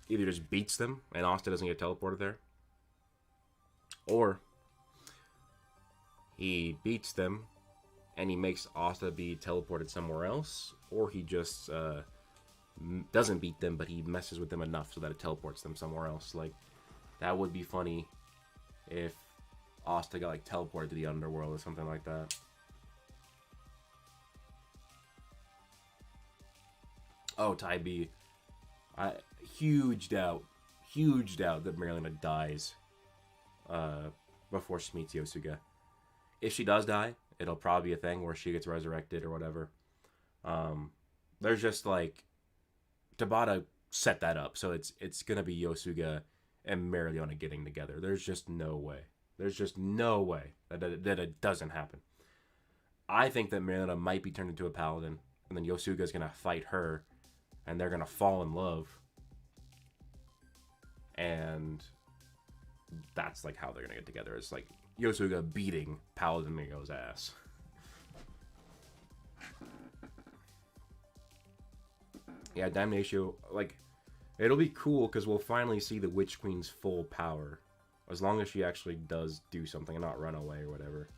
either just beats them and Asta doesn't get teleported there, or he beats them and he makes Asta be teleported somewhere else, or he just doesn't beat them but he messes with them enough so that it teleports them somewhere else. Like, That would be funny if Asta got like teleported to the underworld or something like that. Oh, Tai B. Huge doubt that Marilyn dies before she meets Yosuga. If she does die, it'll probably be a thing where she gets resurrected or whatever. There's just like Tabata set that up, so it's gonna be Yosuga and Marileona getting together. There's just no way. There's just no way that it doesn't happen. I think that Marileona might be turned into a paladin, and then Yosuga's gonna fight her, and they're gonna fall in love, and that's like how they're gonna get together. It's like Yosuga beating Paladin Mingo's ass. Yeah, Damnatio, like, it'll be cool because we'll finally see the Witch Queen's full power. As long as she actually does do something and not run away or whatever.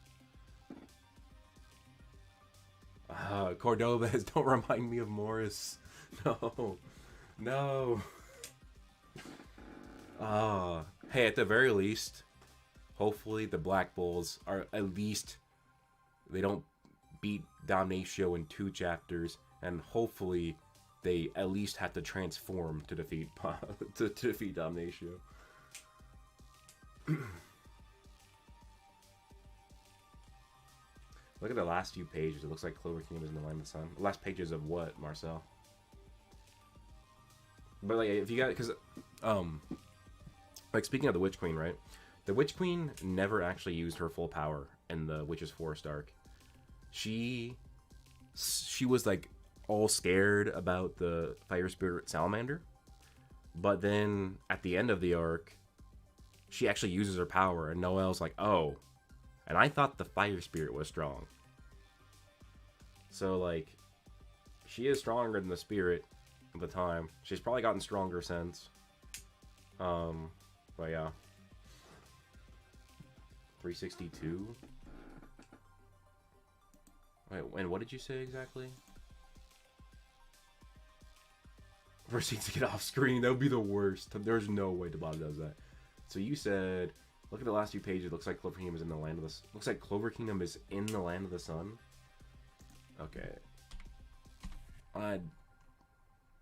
Cordobas, don't remind me of Morris. No. No. Hey, at the very least, hopefully the Black Bulls are at least... They don't beat Damnatio in 2 chapters, and hopefully they at least have to transform to defeat to defeat Damnatio. Look at the last few pages. It looks like Clover Kingdom is in the Land of the Sun. The last pages of what, Marcel? But like, if you got, because like speaking of the Witch Queen, right? The Witch Queen never actually used her full power in the Witch's Forest arc. She was like all scared about the fire spirit salamander, but then at the end of the arc she actually uses her power, and Noelle's like, oh, and I thought the fire spirit was strong. So like, she is stronger than the spirit at the time. She's probably gotten stronger since. But yeah, 362. Wait, and what did you say exactly? Proceed to get off screen. That would be the worst. There's no way Tabata does that. So you said, look at the last few pages. Looks like Clover Kingdom is in the Land of the... Looks like Clover Kingdom is in the Land of the Sun. Okay. I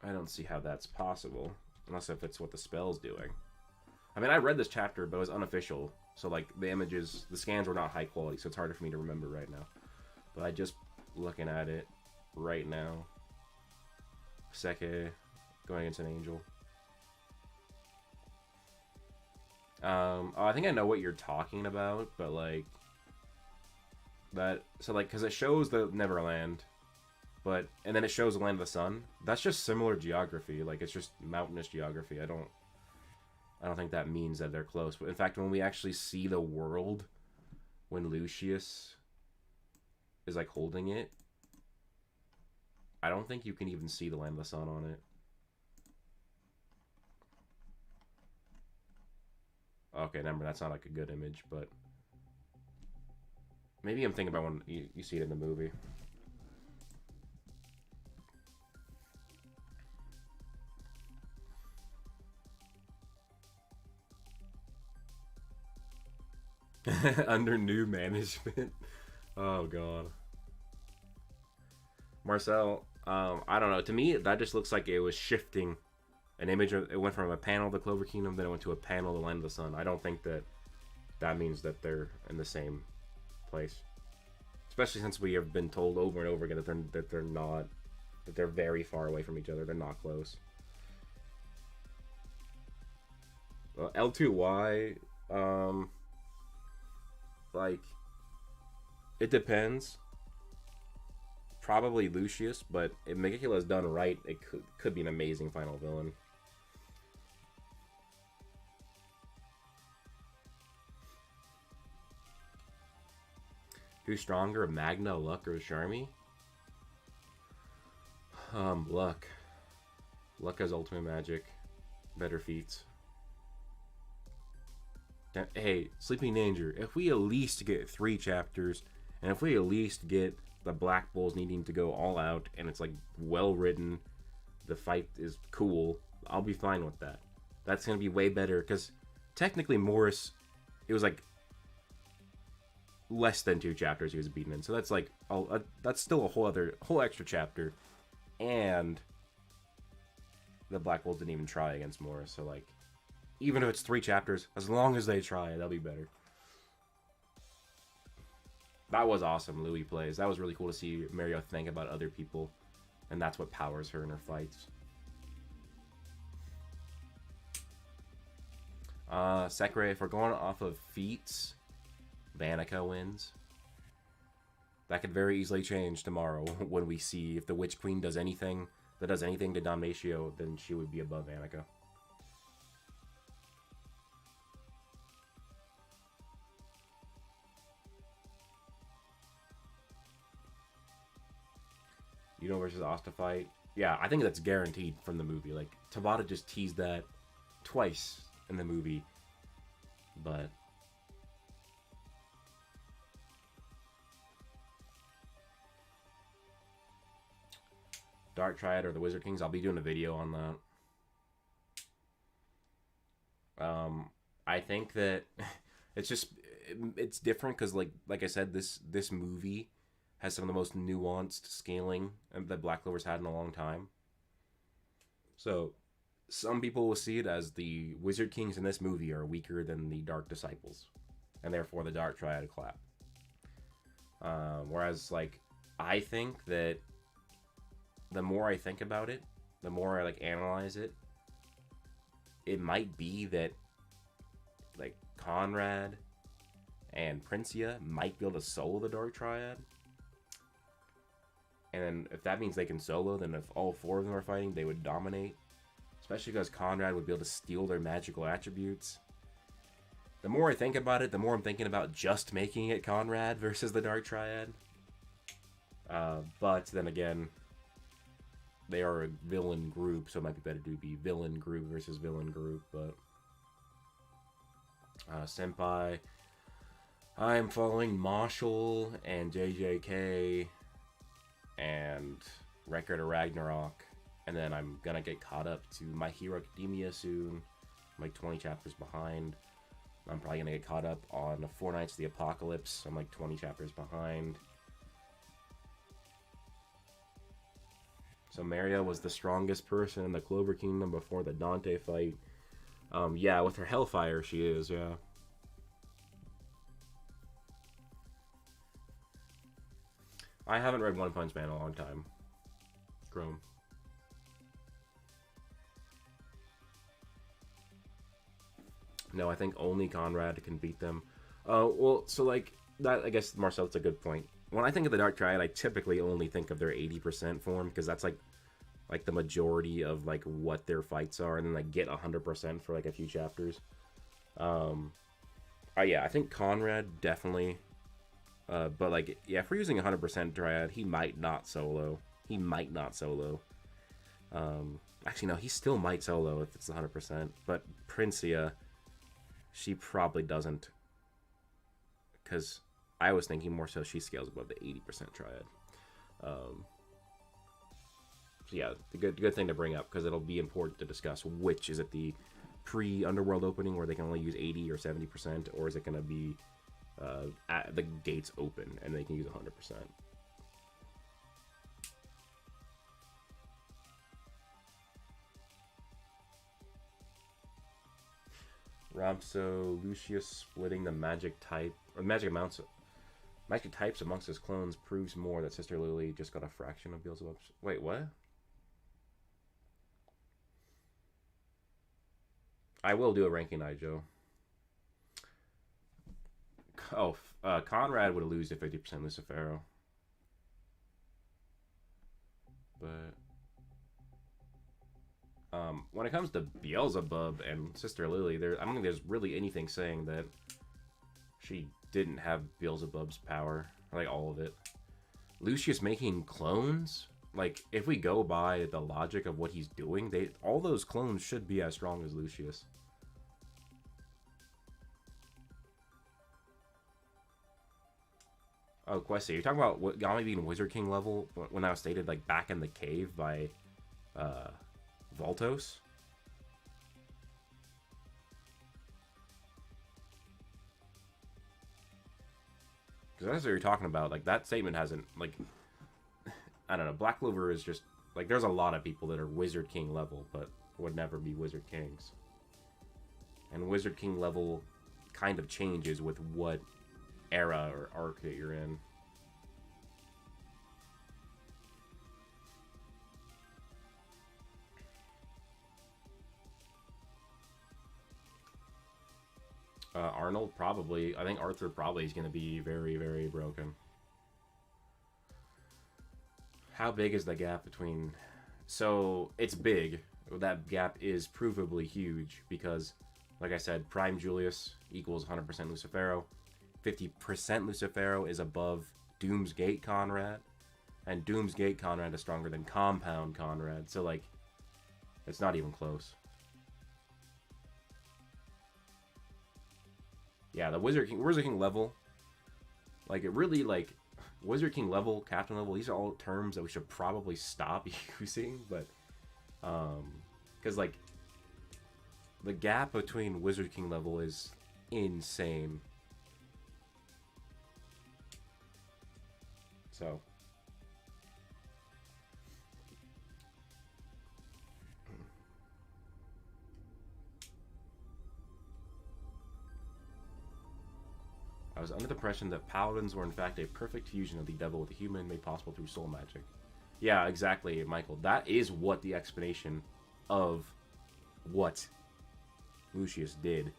don't see how that's possible, unless if it's what the spell's doing. I mean, I read this chapter, but it was unofficial. So like the images, the scans were not high quality, so it's harder for me to remember right now. But I just looking at it right now. Seke going against an angel. I think I know what you're talking about, but like that. So like, because it shows the Neverland, but and then it shows the Land of the Sun. That's just similar geography. Like it's just mountainous geography. I don't think that means that they're close. But in fact, when we actually see the world, when Lucius is like holding it, I don't think you can even see the Land of the Sun on it. Okay, remember, that's not like a good image, but maybe I'm thinking about when you see it in the movie. Under new management. Oh god. Marcel, I don't know. To me, that just looks like it was shifting an image. It went from a panel of the Clover Kingdom, then it went to a panel of the Land of the Sun. I don't think that means that they're in the same place. Especially since we have been told over and over again that they're not, that they're very far away from each other. They're not close. L2Y, like, it depends. Probably Lucius, but if Megicula's done right, it could be an amazing final villain. Who's stronger, Magna, Luck, or Charmy? Luck. Luck has ultimate magic. Better feats. Hey, Sleeping Danger, if we at least get 3 chapters, and if we at least get the Black Bulls needing to go all out, and it's like well written, the fight is cool, I'll be fine with that. That's gonna be way better, because technically Morris, it was like less than 2 chapters he was beaten in. So that's like that's still a whole extra chapter, and the Black Wolves didn't even try against Morris. So like, even if it's 3 chapters, as long as they try, they'll be better. That was awesome. Louis plays. That was really cool to see Mario think about other people, and that's what powers her in her fights. Sekre, if we're going off of feats, Vanica wins. That could very easily change tomorrow when we see if the Witch Queen does anything that does anything to Damnatio, then she would be above Vanica. Yuno versus Asta fight. Yeah, I think that's guaranteed from the movie. Like, Tabata just teased that twice in the movie. But Dark Triad or the Wizard Kings, I'll be doing a video on that. I think that it's different because like I said, this movie has some of the most nuanced scaling that Black Clover's had in a long time. So some people will see it as the Wizard Kings in this movie are weaker than the Dark Disciples, and therefore the Dark Triad clap. Whereas, like, I think that the more I think about it, the more I, like, analyze it, it might be that, like, Conrad and Princia might be able to solo the Dark Triad. And if that means they can solo, then if all 4 of them are fighting, they would dominate. Especially because Conrad would be able to steal their magical attributes. The more I think about it, the more I'm thinking about just making it Conrad versus the Dark Triad. But then again, they are a villain group, so it might be better to be villain group versus villain group. But Senpai, I'm following Marshall and JJK and Record of Ragnarok, and then I'm gonna get caught up to My Hero Academia soon. I'm like 20 chapters behind. I'm probably gonna get caught up on Four Nights of the Apocalypse. I'm like 20 chapters behind. So Maria was the strongest person in the Clover Kingdom before the Dante fight. Yeah, with her Hellfire, she is, yeah. I haven't read One Punch Man in a long time. Chrome. No, I think only Conrad can beat them. Well, so like that. I guess Marcel, that's a good point. When I think of the Dark Triad, I typically only think of their 80% form because that's like the majority of like what their fights are, and then like get 100% for like a few chapters. Yeah, I think Conrad definitely. But like, yeah, if we're using 100% Triad, he might not solo. He might not solo. Actually, no, he still might solo if it's 100%. But Princia, she probably doesn't. Because I was thinking more so she scales above the 80% Triad. So yeah, the good thing to bring up, because it'll be important to discuss which is it the pre-Underworld opening where they can only use 80 or 70%, or is it going to be at the gates open and they can use 100%. Ramso Lucius splitting the magic type or magic types amongst his clones proves more that Sister Lily just got a fraction of Beelzebub's. Wait, what? I will do a ranking, Joe. Oh, Conrad would lose to 50% Lucifero. But when it comes to Beelzebub and Sister Lily, I don't think there's really anything saying that she didn't have Beelzebub's power, like all of it. Lucius making clones? Like, if we go by the logic of what he's doing, all those clones should be as strong as Lucius. Oh, Questy, you're talking about what Gami being Wizard King level when I was stated like back in the cave by Voltos? that's what you're talking about. Like, that statement hasn't, like, I don't know. Black Clover is just, like, there's a lot of people that are Wizard King level, but would never be Wizard Kings. And Wizard King level kind of changes with what era or arc that you're in. Arnold, probably. I think Arthur probably is going to be very, very broken. How big is the gap between... So, it's big. That gap is provably huge because, like I said, Prime Julius equals 100% Lucifero. 50% Lucifero is above Doom's Gate Conrad. And Doom's Gate Conrad is stronger than Compound Conrad. So, like, it's not even close. Yeah, the Wizard King level, like, it really, like, Wizard King level, Captain level, these are all terms that we should probably stop using, but, because, like, the gap between Wizard King level is insane. So, I was under the impression that paladins were in fact a perfect fusion of the devil with the human made possible through soul magic. Yeah, exactly, Michael. That is what the explanation of what Lucius did.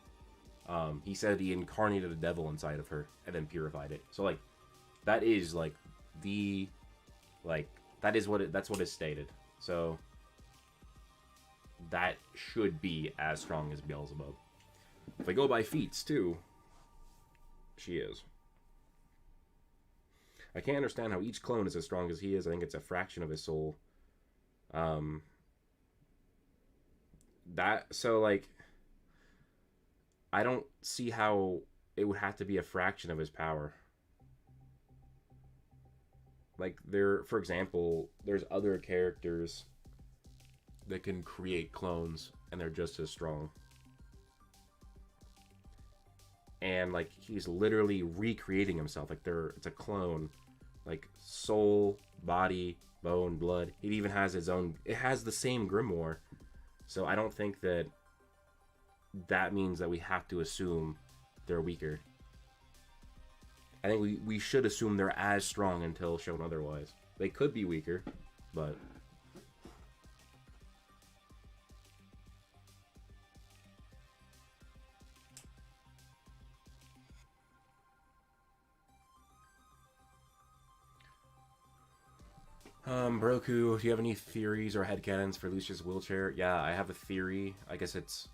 He said he incarnated the devil inside of her and then purified it. So, like, that is, like, the, like, that is what that's what is stated. So, that should be as strong as Beelzebub. If I go by feats, too, she is. I can't understand how each clone is as strong as he is. I think it's a fraction of his soul. So, like, I don't see how it would have to be a fraction of his power. Like, for example, there's other characters that can create clones, and they're just as strong. And, like, he's literally recreating himself. Like, it's a clone. Like, soul, body, bone, blood. It even has its own... It has the same grimoire. So I don't think that means that we have to assume they're weaker. I think we should assume they're as strong until shown otherwise. They could be weaker, but... Broku, do you have any theories or headcanons for Lucius' wheelchair? Yeah, I have a theory. I guess it's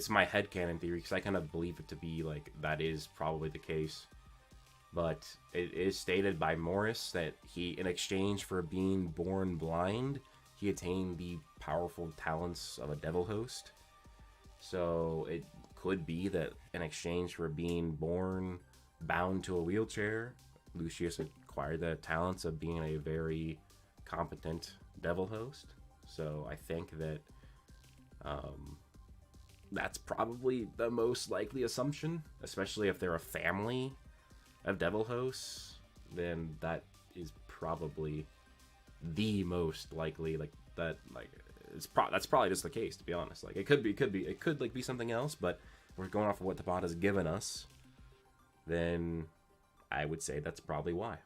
my headcanon theory, because I kind of believe it to be, like, that is probably the case. But it is stated by Morris that he, in exchange for being born blind, he attained the powerful talents of a devil host. So it could be that in exchange for being born bound to a wheelchair, Lucius acquired the talents of being a very competent devil host. So I think that that's probably the most likely assumption, especially if they're a family of devil hosts. Then that is probably the most likely, like, that, like, that's probably just the case, to be honest. Like, it could like be something else, but if we're going off of what Tabata has given us, then I would say that's probably why.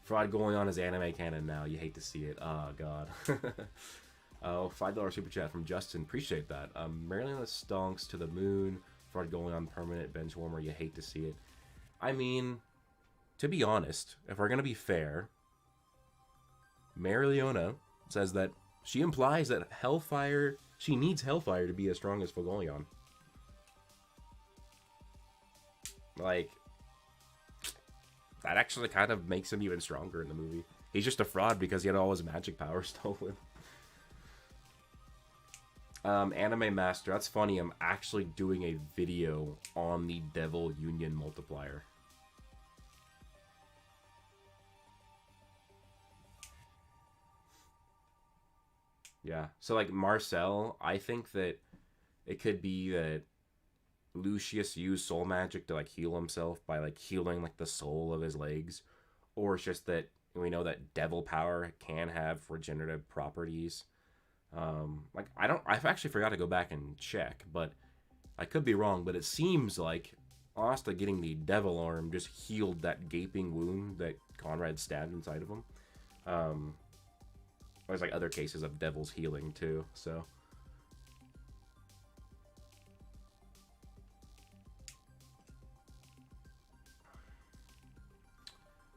Fraud going on is anime canon now. You hate to see it. Oh, God. Oh, $5 super chat from Justin. Appreciate that. Marilyn stonks to the moon. Fraud going on permanent bench warmer. You hate to see it. I mean, to be honest, if we're going to be fair, Marileona says that she implies that Hellfire... She needs Hellfire to be as strong as Fogolion. Like... That actually kind of makes him even stronger in the movie. He's just a fraud because he had all his magic power stolen. Anime Master, that's funny. I'm actually doing a video on the Devil Union multiplier. Yeah. So, like, Marcel, I think that it could be that Lucius used soul magic to like heal himself by like healing like the soul of his legs, or it's just that we know that devil power can have regenerative properties. Like I don't, I've actually forgot to go back and check, but I could be wrong. But it seems like Asta getting the devil arm just healed that gaping wound that Conrad stabbed inside of him. Um, there's like other cases of devils healing too. So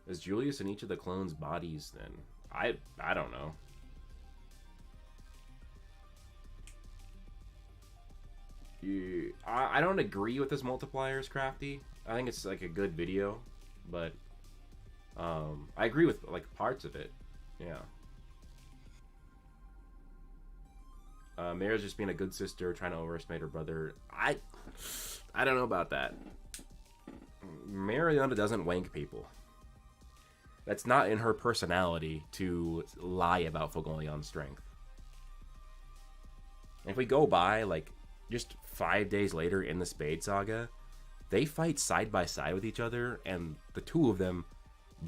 is Julius in each of the clones' bodies then? I don't know. I don't agree with this multipliers, Crafty. I think it's like a good video, but I agree with like parts of it. Yeah. Mara's just being a good sister, trying to overestimate her brother. I don't know about that. Mariana doesn't wank people. That's not in her personality to lie about Fogolion's strength. If we go by, like, just 5 days later in the Spade Saga, they fight side by side with each other, and the two of them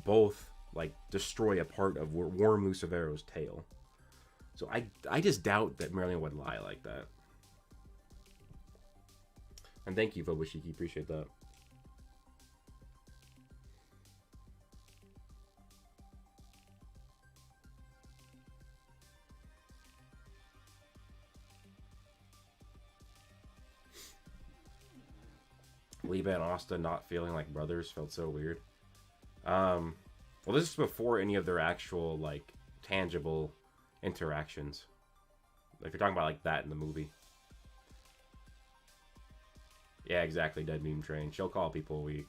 both, like, destroy a part of Worm Lucifero's tail. So I just doubt that Marilyn would lie like that. And thank you, Fobushiki. Appreciate that. Liba and Asta not feeling like brothers felt so weird. Well, this is before any of their actual, like, tangible interactions. If you're talking about, like, that in the movie. Yeah, exactly, Dead Meme Train. She'll call people weak.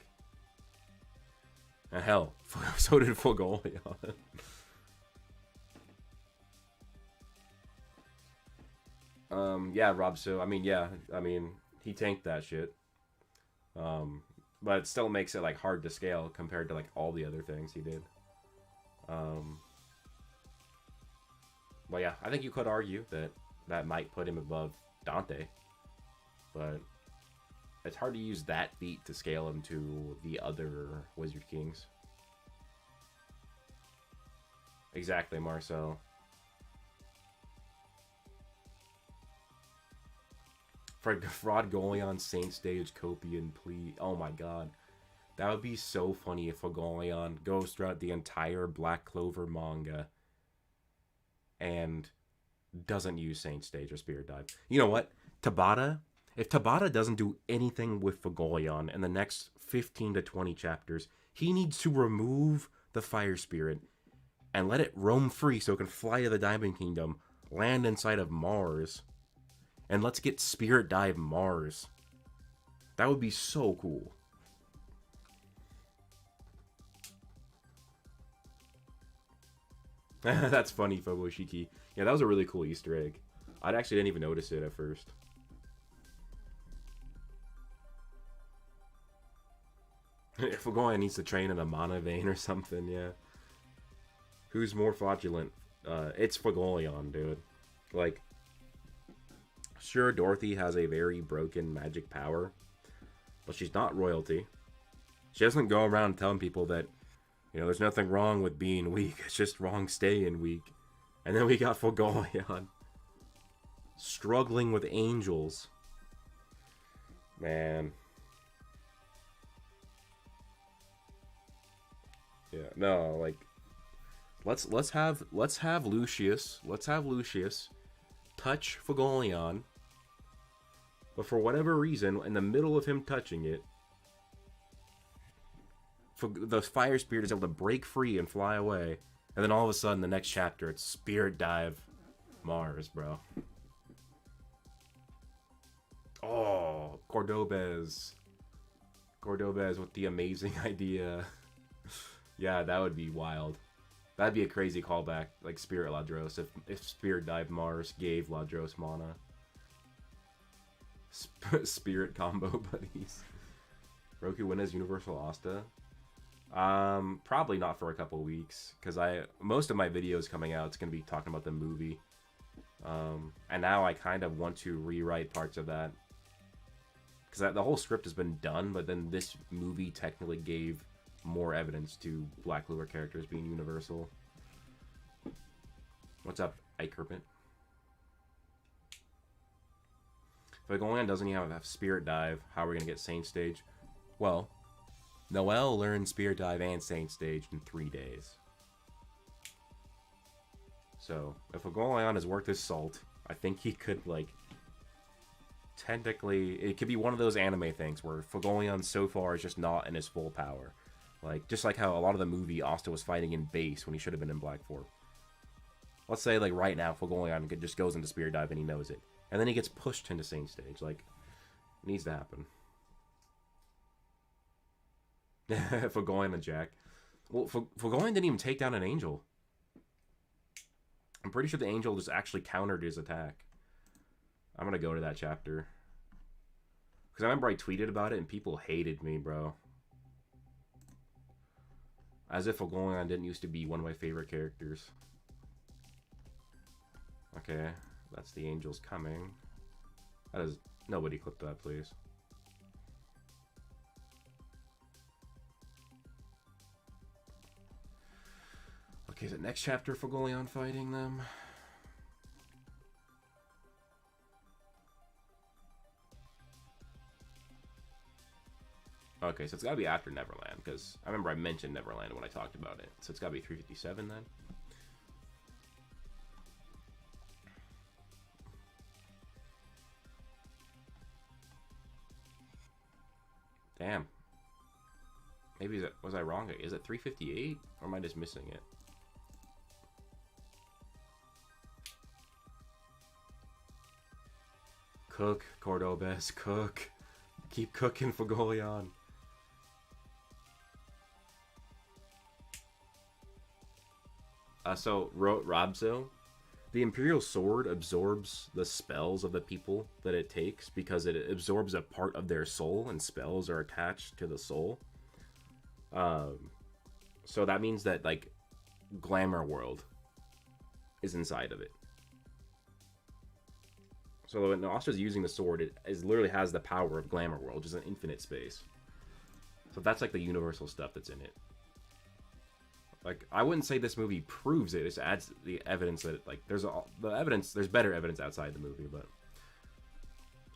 And hell, so did Fogolion. Yeah, Rob, so, I mean, yeah, I mean, he tanked that shit. But it still makes it like hard to scale compared to like all the other things he did. Well, yeah, I think you could argue that that might put him above Dante, but it's hard to use that feat to scale him to the other Wizard Kings. Exactly, Marcel. Fraud Golion, Saint Stage, Copian, Plea. Oh my god. That would be so funny if Golion goes throughout the entire Black Clover manga and doesn't use Saint Stage or Spirit Dive. You know what? Tabata, if Tabata doesn't do anything with Fogolion in the next 15 to 20 chapters, he needs to remove the Fire Spirit and let it roam free so it can fly to the Diamond Kingdom, land inside of Mars, and let's get Spirit Dive Mars. That would be so cool. That's funny, Foboshiki. Yeah, that was a really cool Easter egg. I actually didn't even notice it at first. If Fogolion needs to train in a mana vein or something, yeah. Who's more fraudulent? It's Fogolion, dude. Like, sure, Dorothy has a very broken magic power, but she's not royalty. She doesn't go around telling people that, you know, there's nothing wrong with being weak. It's just wrong staying weak. And then we got Fogolion struggling with angels. Man. Yeah, no, like, let's have Lucius. Let's have Lucius touch Fogolion. But for whatever reason, in the middle of him touching it, the Fire Spirit is able to break free and fly away. And then all of a sudden, the next chapter, it's Spirit Dive Mars, bro. Oh, Cordobez. Cordobez with the amazing idea. Yeah, that would be wild. That'd be a crazy callback, like Spirit Ladros, if Spirit Dive Mars gave Ladros mana. Spirit combo buddies. Broku win as Universal Asta? Probably not for a couple weeks, because most of my videos coming out, it's going to be talking about the movie. And now I kind of want to rewrite parts of that. because the whole script has been done, but then this movie technically gave more evidence to Black Clover characters being universal. What's up, Ikerpit? If Fagolian doesn't even have Spirit Dive, how are we going to get Saint Stage? Well, Noelle learned Spirit Dive and Saint Stage in 3 days. So, if Fagolian is worth his salt, I think he could, like, technically, it could be one of those anime things where Fagolian so far is just not in his full power. Like, just like how a lot of the movie Asta was fighting in base when he should have been in Black Form. Let's say, like, right now, Fagolian just goes into Spirit Dive and he knows it. And then he gets pushed into Saint Stage. Like, it needs to happen. Fagolian and Jack. Well, Fagolian didn't even take down an angel. I'm pretty sure the angel just actually countered his attack. I'm going to go to that chapter. Because I remember I tweeted about it and people hated me, bro. As if Fagolian didn't used to be one of my favorite characters. Okay, that's the angels coming. That is... Nobody clip that, please. Okay, is it next chapter Fagolian fighting them? Okay, so it's gotta be after Neverland, because I remember I mentioned Neverland when I talked about it. So it's gotta be 357 then? Damn. Maybe was I wrong? Is it 358? Or am I just missing it? Cook, Cordobes, cook. Keep cooking, Fagolian. So, Rabzo, the Imperial Sword absorbs the spells of the people that it takes because it absorbs a part of their soul, and spells are attached to the soul. So that means that, like, Glamour World is inside of it. So when Astra's using the sword, it literally has the power of Glamour World, which is an infinite space. So that's like the universal stuff that's in it. Like, I wouldn't say this movie proves it. It just adds the evidence that, like, there's better evidence outside the movie, but...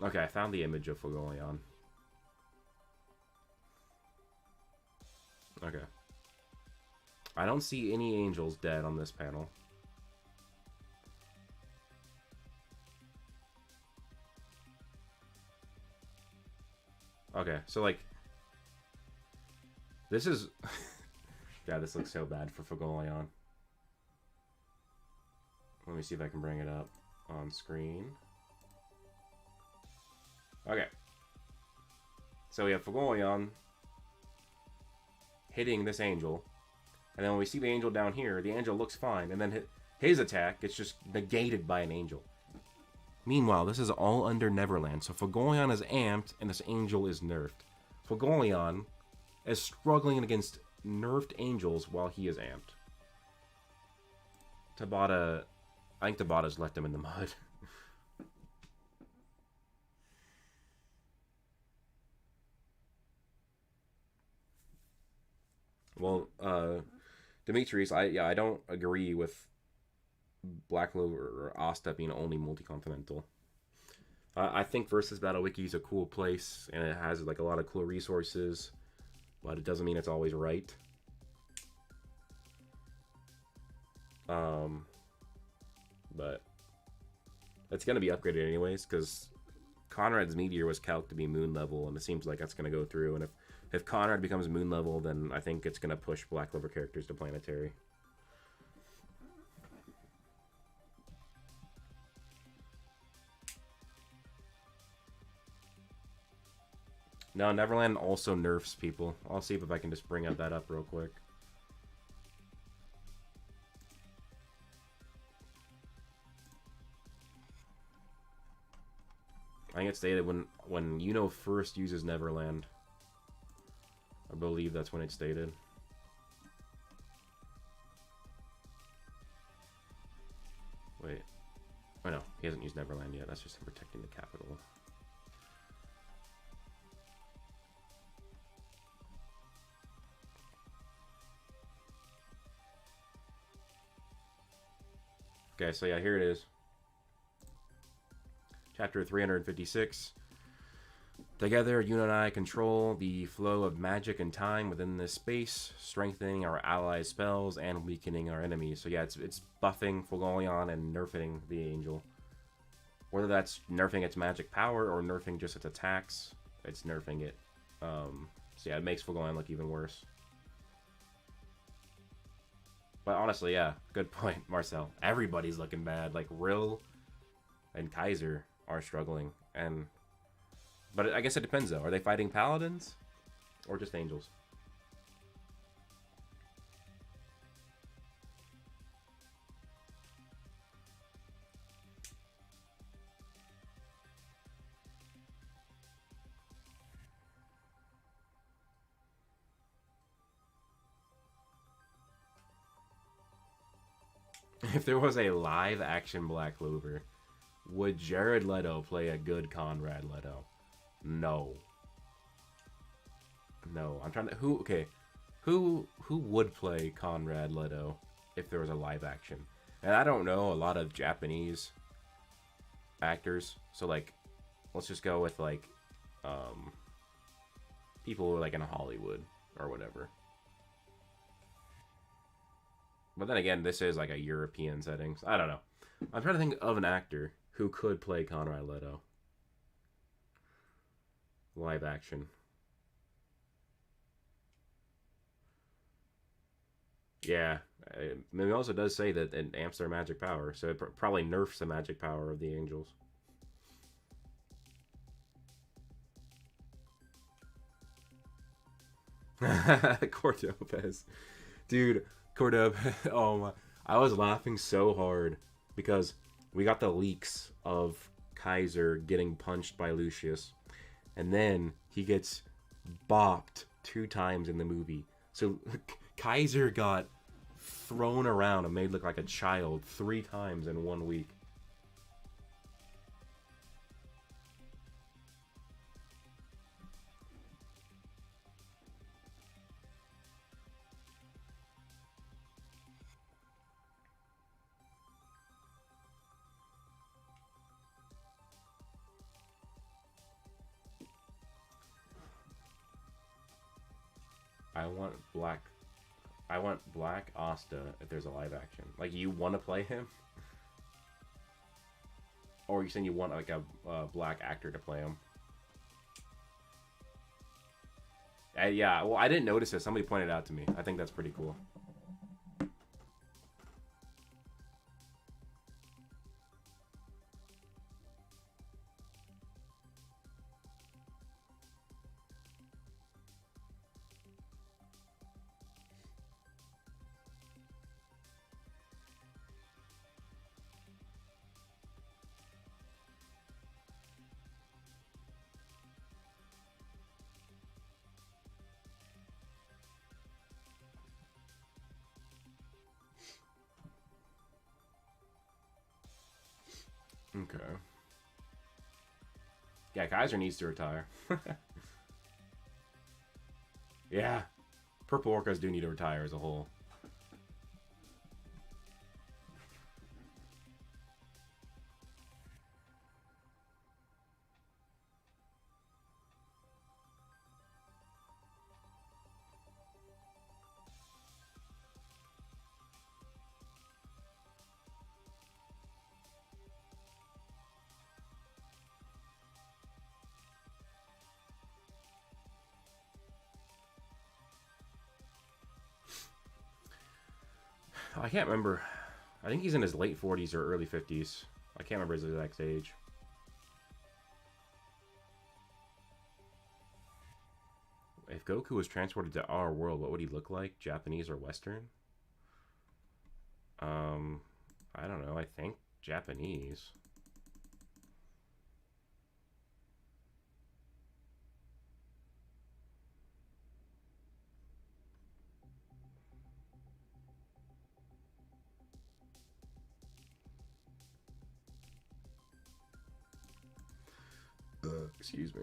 Okay, I found the image of Fagolian. Okay. I don't see any angels dead on this panel. Okay, so, like... This is... God, this looks so bad for Fagolian. Let me see if I can bring it up on screen. Okay. So we have Fagolian hitting this angel. And then when we see the angel down here, the angel looks fine. And then his attack gets just negated by an angel. Meanwhile, this is all under Neverland. So Fagolian is amped and this angel is nerfed. Fagolian is struggling against nerfed angels while he is amped. Tabata... I think Tabata's left him in the mud. Well, Demetrius, I don't agree with Black Clover or Asta being only multi-continental. I think Versus Battle Wiki is a cool place, and it has like a lot of cool resources, but it doesn't mean it's always right. But it's gonna be upgraded anyways, because Conrad's meteor was calc'd to be moon level, and it seems like that's gonna go through. And if Conrad becomes moon level, then I think it's gonna push Black Clover characters to planetary. No, Neverland also nerfs people. I'll see if I can just bring that up real quick. I think it's stated when Yuno first uses Neverland. I believe that's when it's stated. Wait. Oh no, he hasn't used Neverland yet. That's just him protecting the capital. Okay, so yeah, here it is. Chapter 356. Together, you and I control the flow of magic and time within this space, strengthening our allies' spells and weakening our enemies. So yeah, it's buffing Fulgolion and nerfing the angel. Whether that's nerfing its magic power or nerfing just its attacks, it's nerfing it. So yeah, it makes Fulgolion look even worse. But honestly, yeah, good point, Marcel. Everybody's looking bad. Like, Rill and Kaiser are struggling. But I guess it depends, though. Are they fighting paladins? Or just angels? If there was a live-action Black Clover, would Jared Leto play a good Conrad Leto? No. No. I'm trying to... Who would play Conrad Leto if there was a live action? And I don't know a lot of Japanese actors. So, like, let's just go with, like, people who are, like, in Hollywood or whatever. But then again, this is like a European setting. So I don't know. I'm trying to think of an actor who could play Conrad Leto. Live action. Yeah. It also does say that it amps their magic power. So it probably nerfs the magic power of the angels. Cordobez. Dude, Cordoba, oh my, I was laughing so hard because we got the leaks of Kaiser getting punched by Lucius, and then he gets bopped 2 times in the movie. So Kaiser got thrown around and made look like a child 3 times in 1 week. I want Black I want Black Asta if there's a live action. Like, you want to play him? Or are you saying you want, like, a black actor to play him? Yeah, well, I didn't notice it. Somebody pointed it out to me. I think that's pretty cool. Okay. Yeah, Kaiser needs to retire. Yeah. Purple Orcas do need to retire as a whole. I can't remember. I think he's in his late 40s or early 50s. I can't remember his exact age. If Goku was transported to our world, what would he look like? Japanese or Western? I don't know. I think Japanese. Excuse me.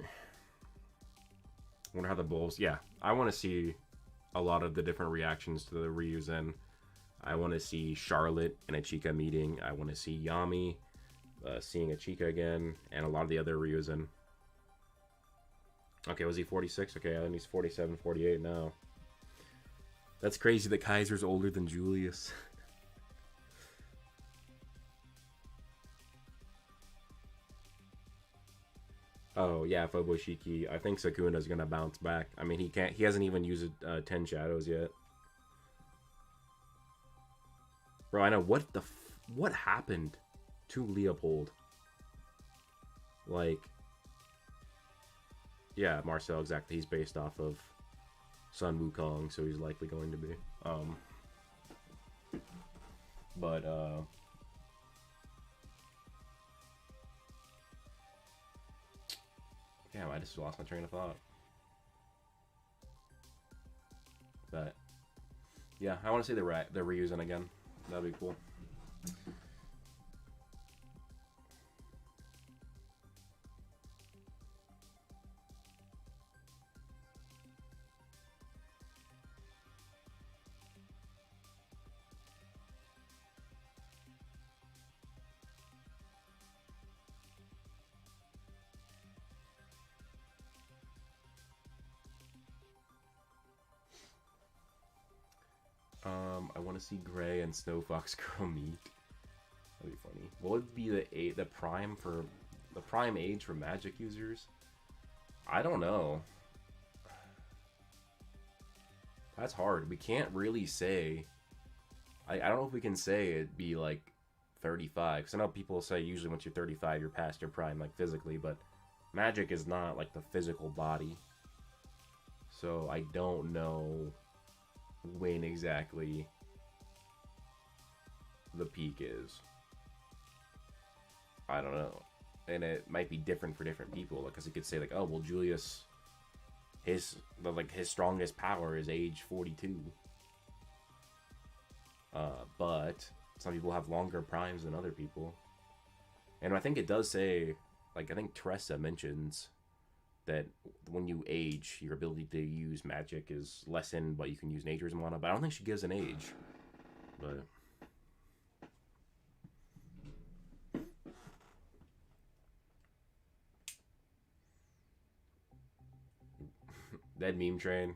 Wonder how the Bulls... Yeah, I want to see a lot of the different reactions to the Ryuzen. I want to see Charlotte and Achika meeting. I want to see Yami seeing Achika again, and a lot of the other Ryuzen. Okay, was he 46? Okay, I think he's 47, 48 now. That's crazy that Kaiser's older than Julius. Oh yeah, Fubushiki. I think Sakuna's gonna bounce back. I mean, he hasn't even used 10 Shadows yet. Bro, I know what happened to Leopold. Like, yeah, Marcel, exactly. He's based off of Sun Wukong, so he's likely going to be. But damn, I just lost my train of thought. But yeah, I want to see the Ryuzen again. That'd be cool. I want to see Gray and Snow Fox Girl meet. That'd be funny. What would be the prime age for Magic users? I don't know. That's hard. We can't really say. I don't know if we can say it'd be like 35. Because I know people say usually once you're 35, you're past your prime, like physically. But Magic is not like the physical body. So I don't know when exactly the peak is. I don't know. And it might be different for different people. Because it could say like, oh, well, Julius, his strongest power is age 42. But some people have longer primes than other people. And I think it does say, like, I think Teresa mentions that when you age, your ability to use magic is lessened, but you can use nature's mana. But I don't think she gives an age. But that meme train,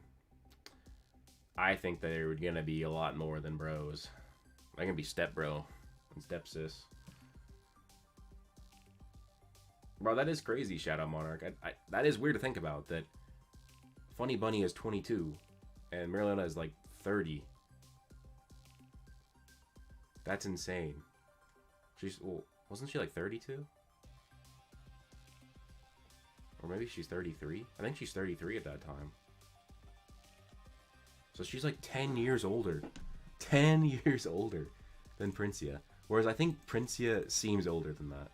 I think that there would gonna be a lot more than bros. They're gonna be step bro and step sis. Bro, that is crazy, Shadow Monarch. That is weird to think about, that Funny Bunny is 22 and Marilena is like 30. That's insane. Well, wasn't she like 32? Or maybe she's 33? I think she's 33 at that time. So she's like 10 years older. 10 years older than Princia. Whereas I think Princia seems older than that.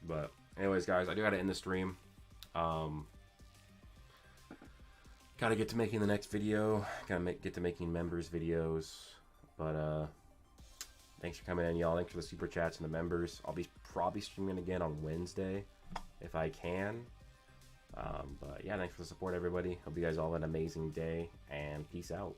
But anyways, guys, I do gotta end the stream. Gotta get to making the next video. Gotta get to making members videos. But thanks for coming in, y'all. Thanks for the super chats and the members. I'll be probably streaming again on Wednesday if I can. But yeah, thanks for the support, everybody. Hope you guys all have an amazing day, and peace out.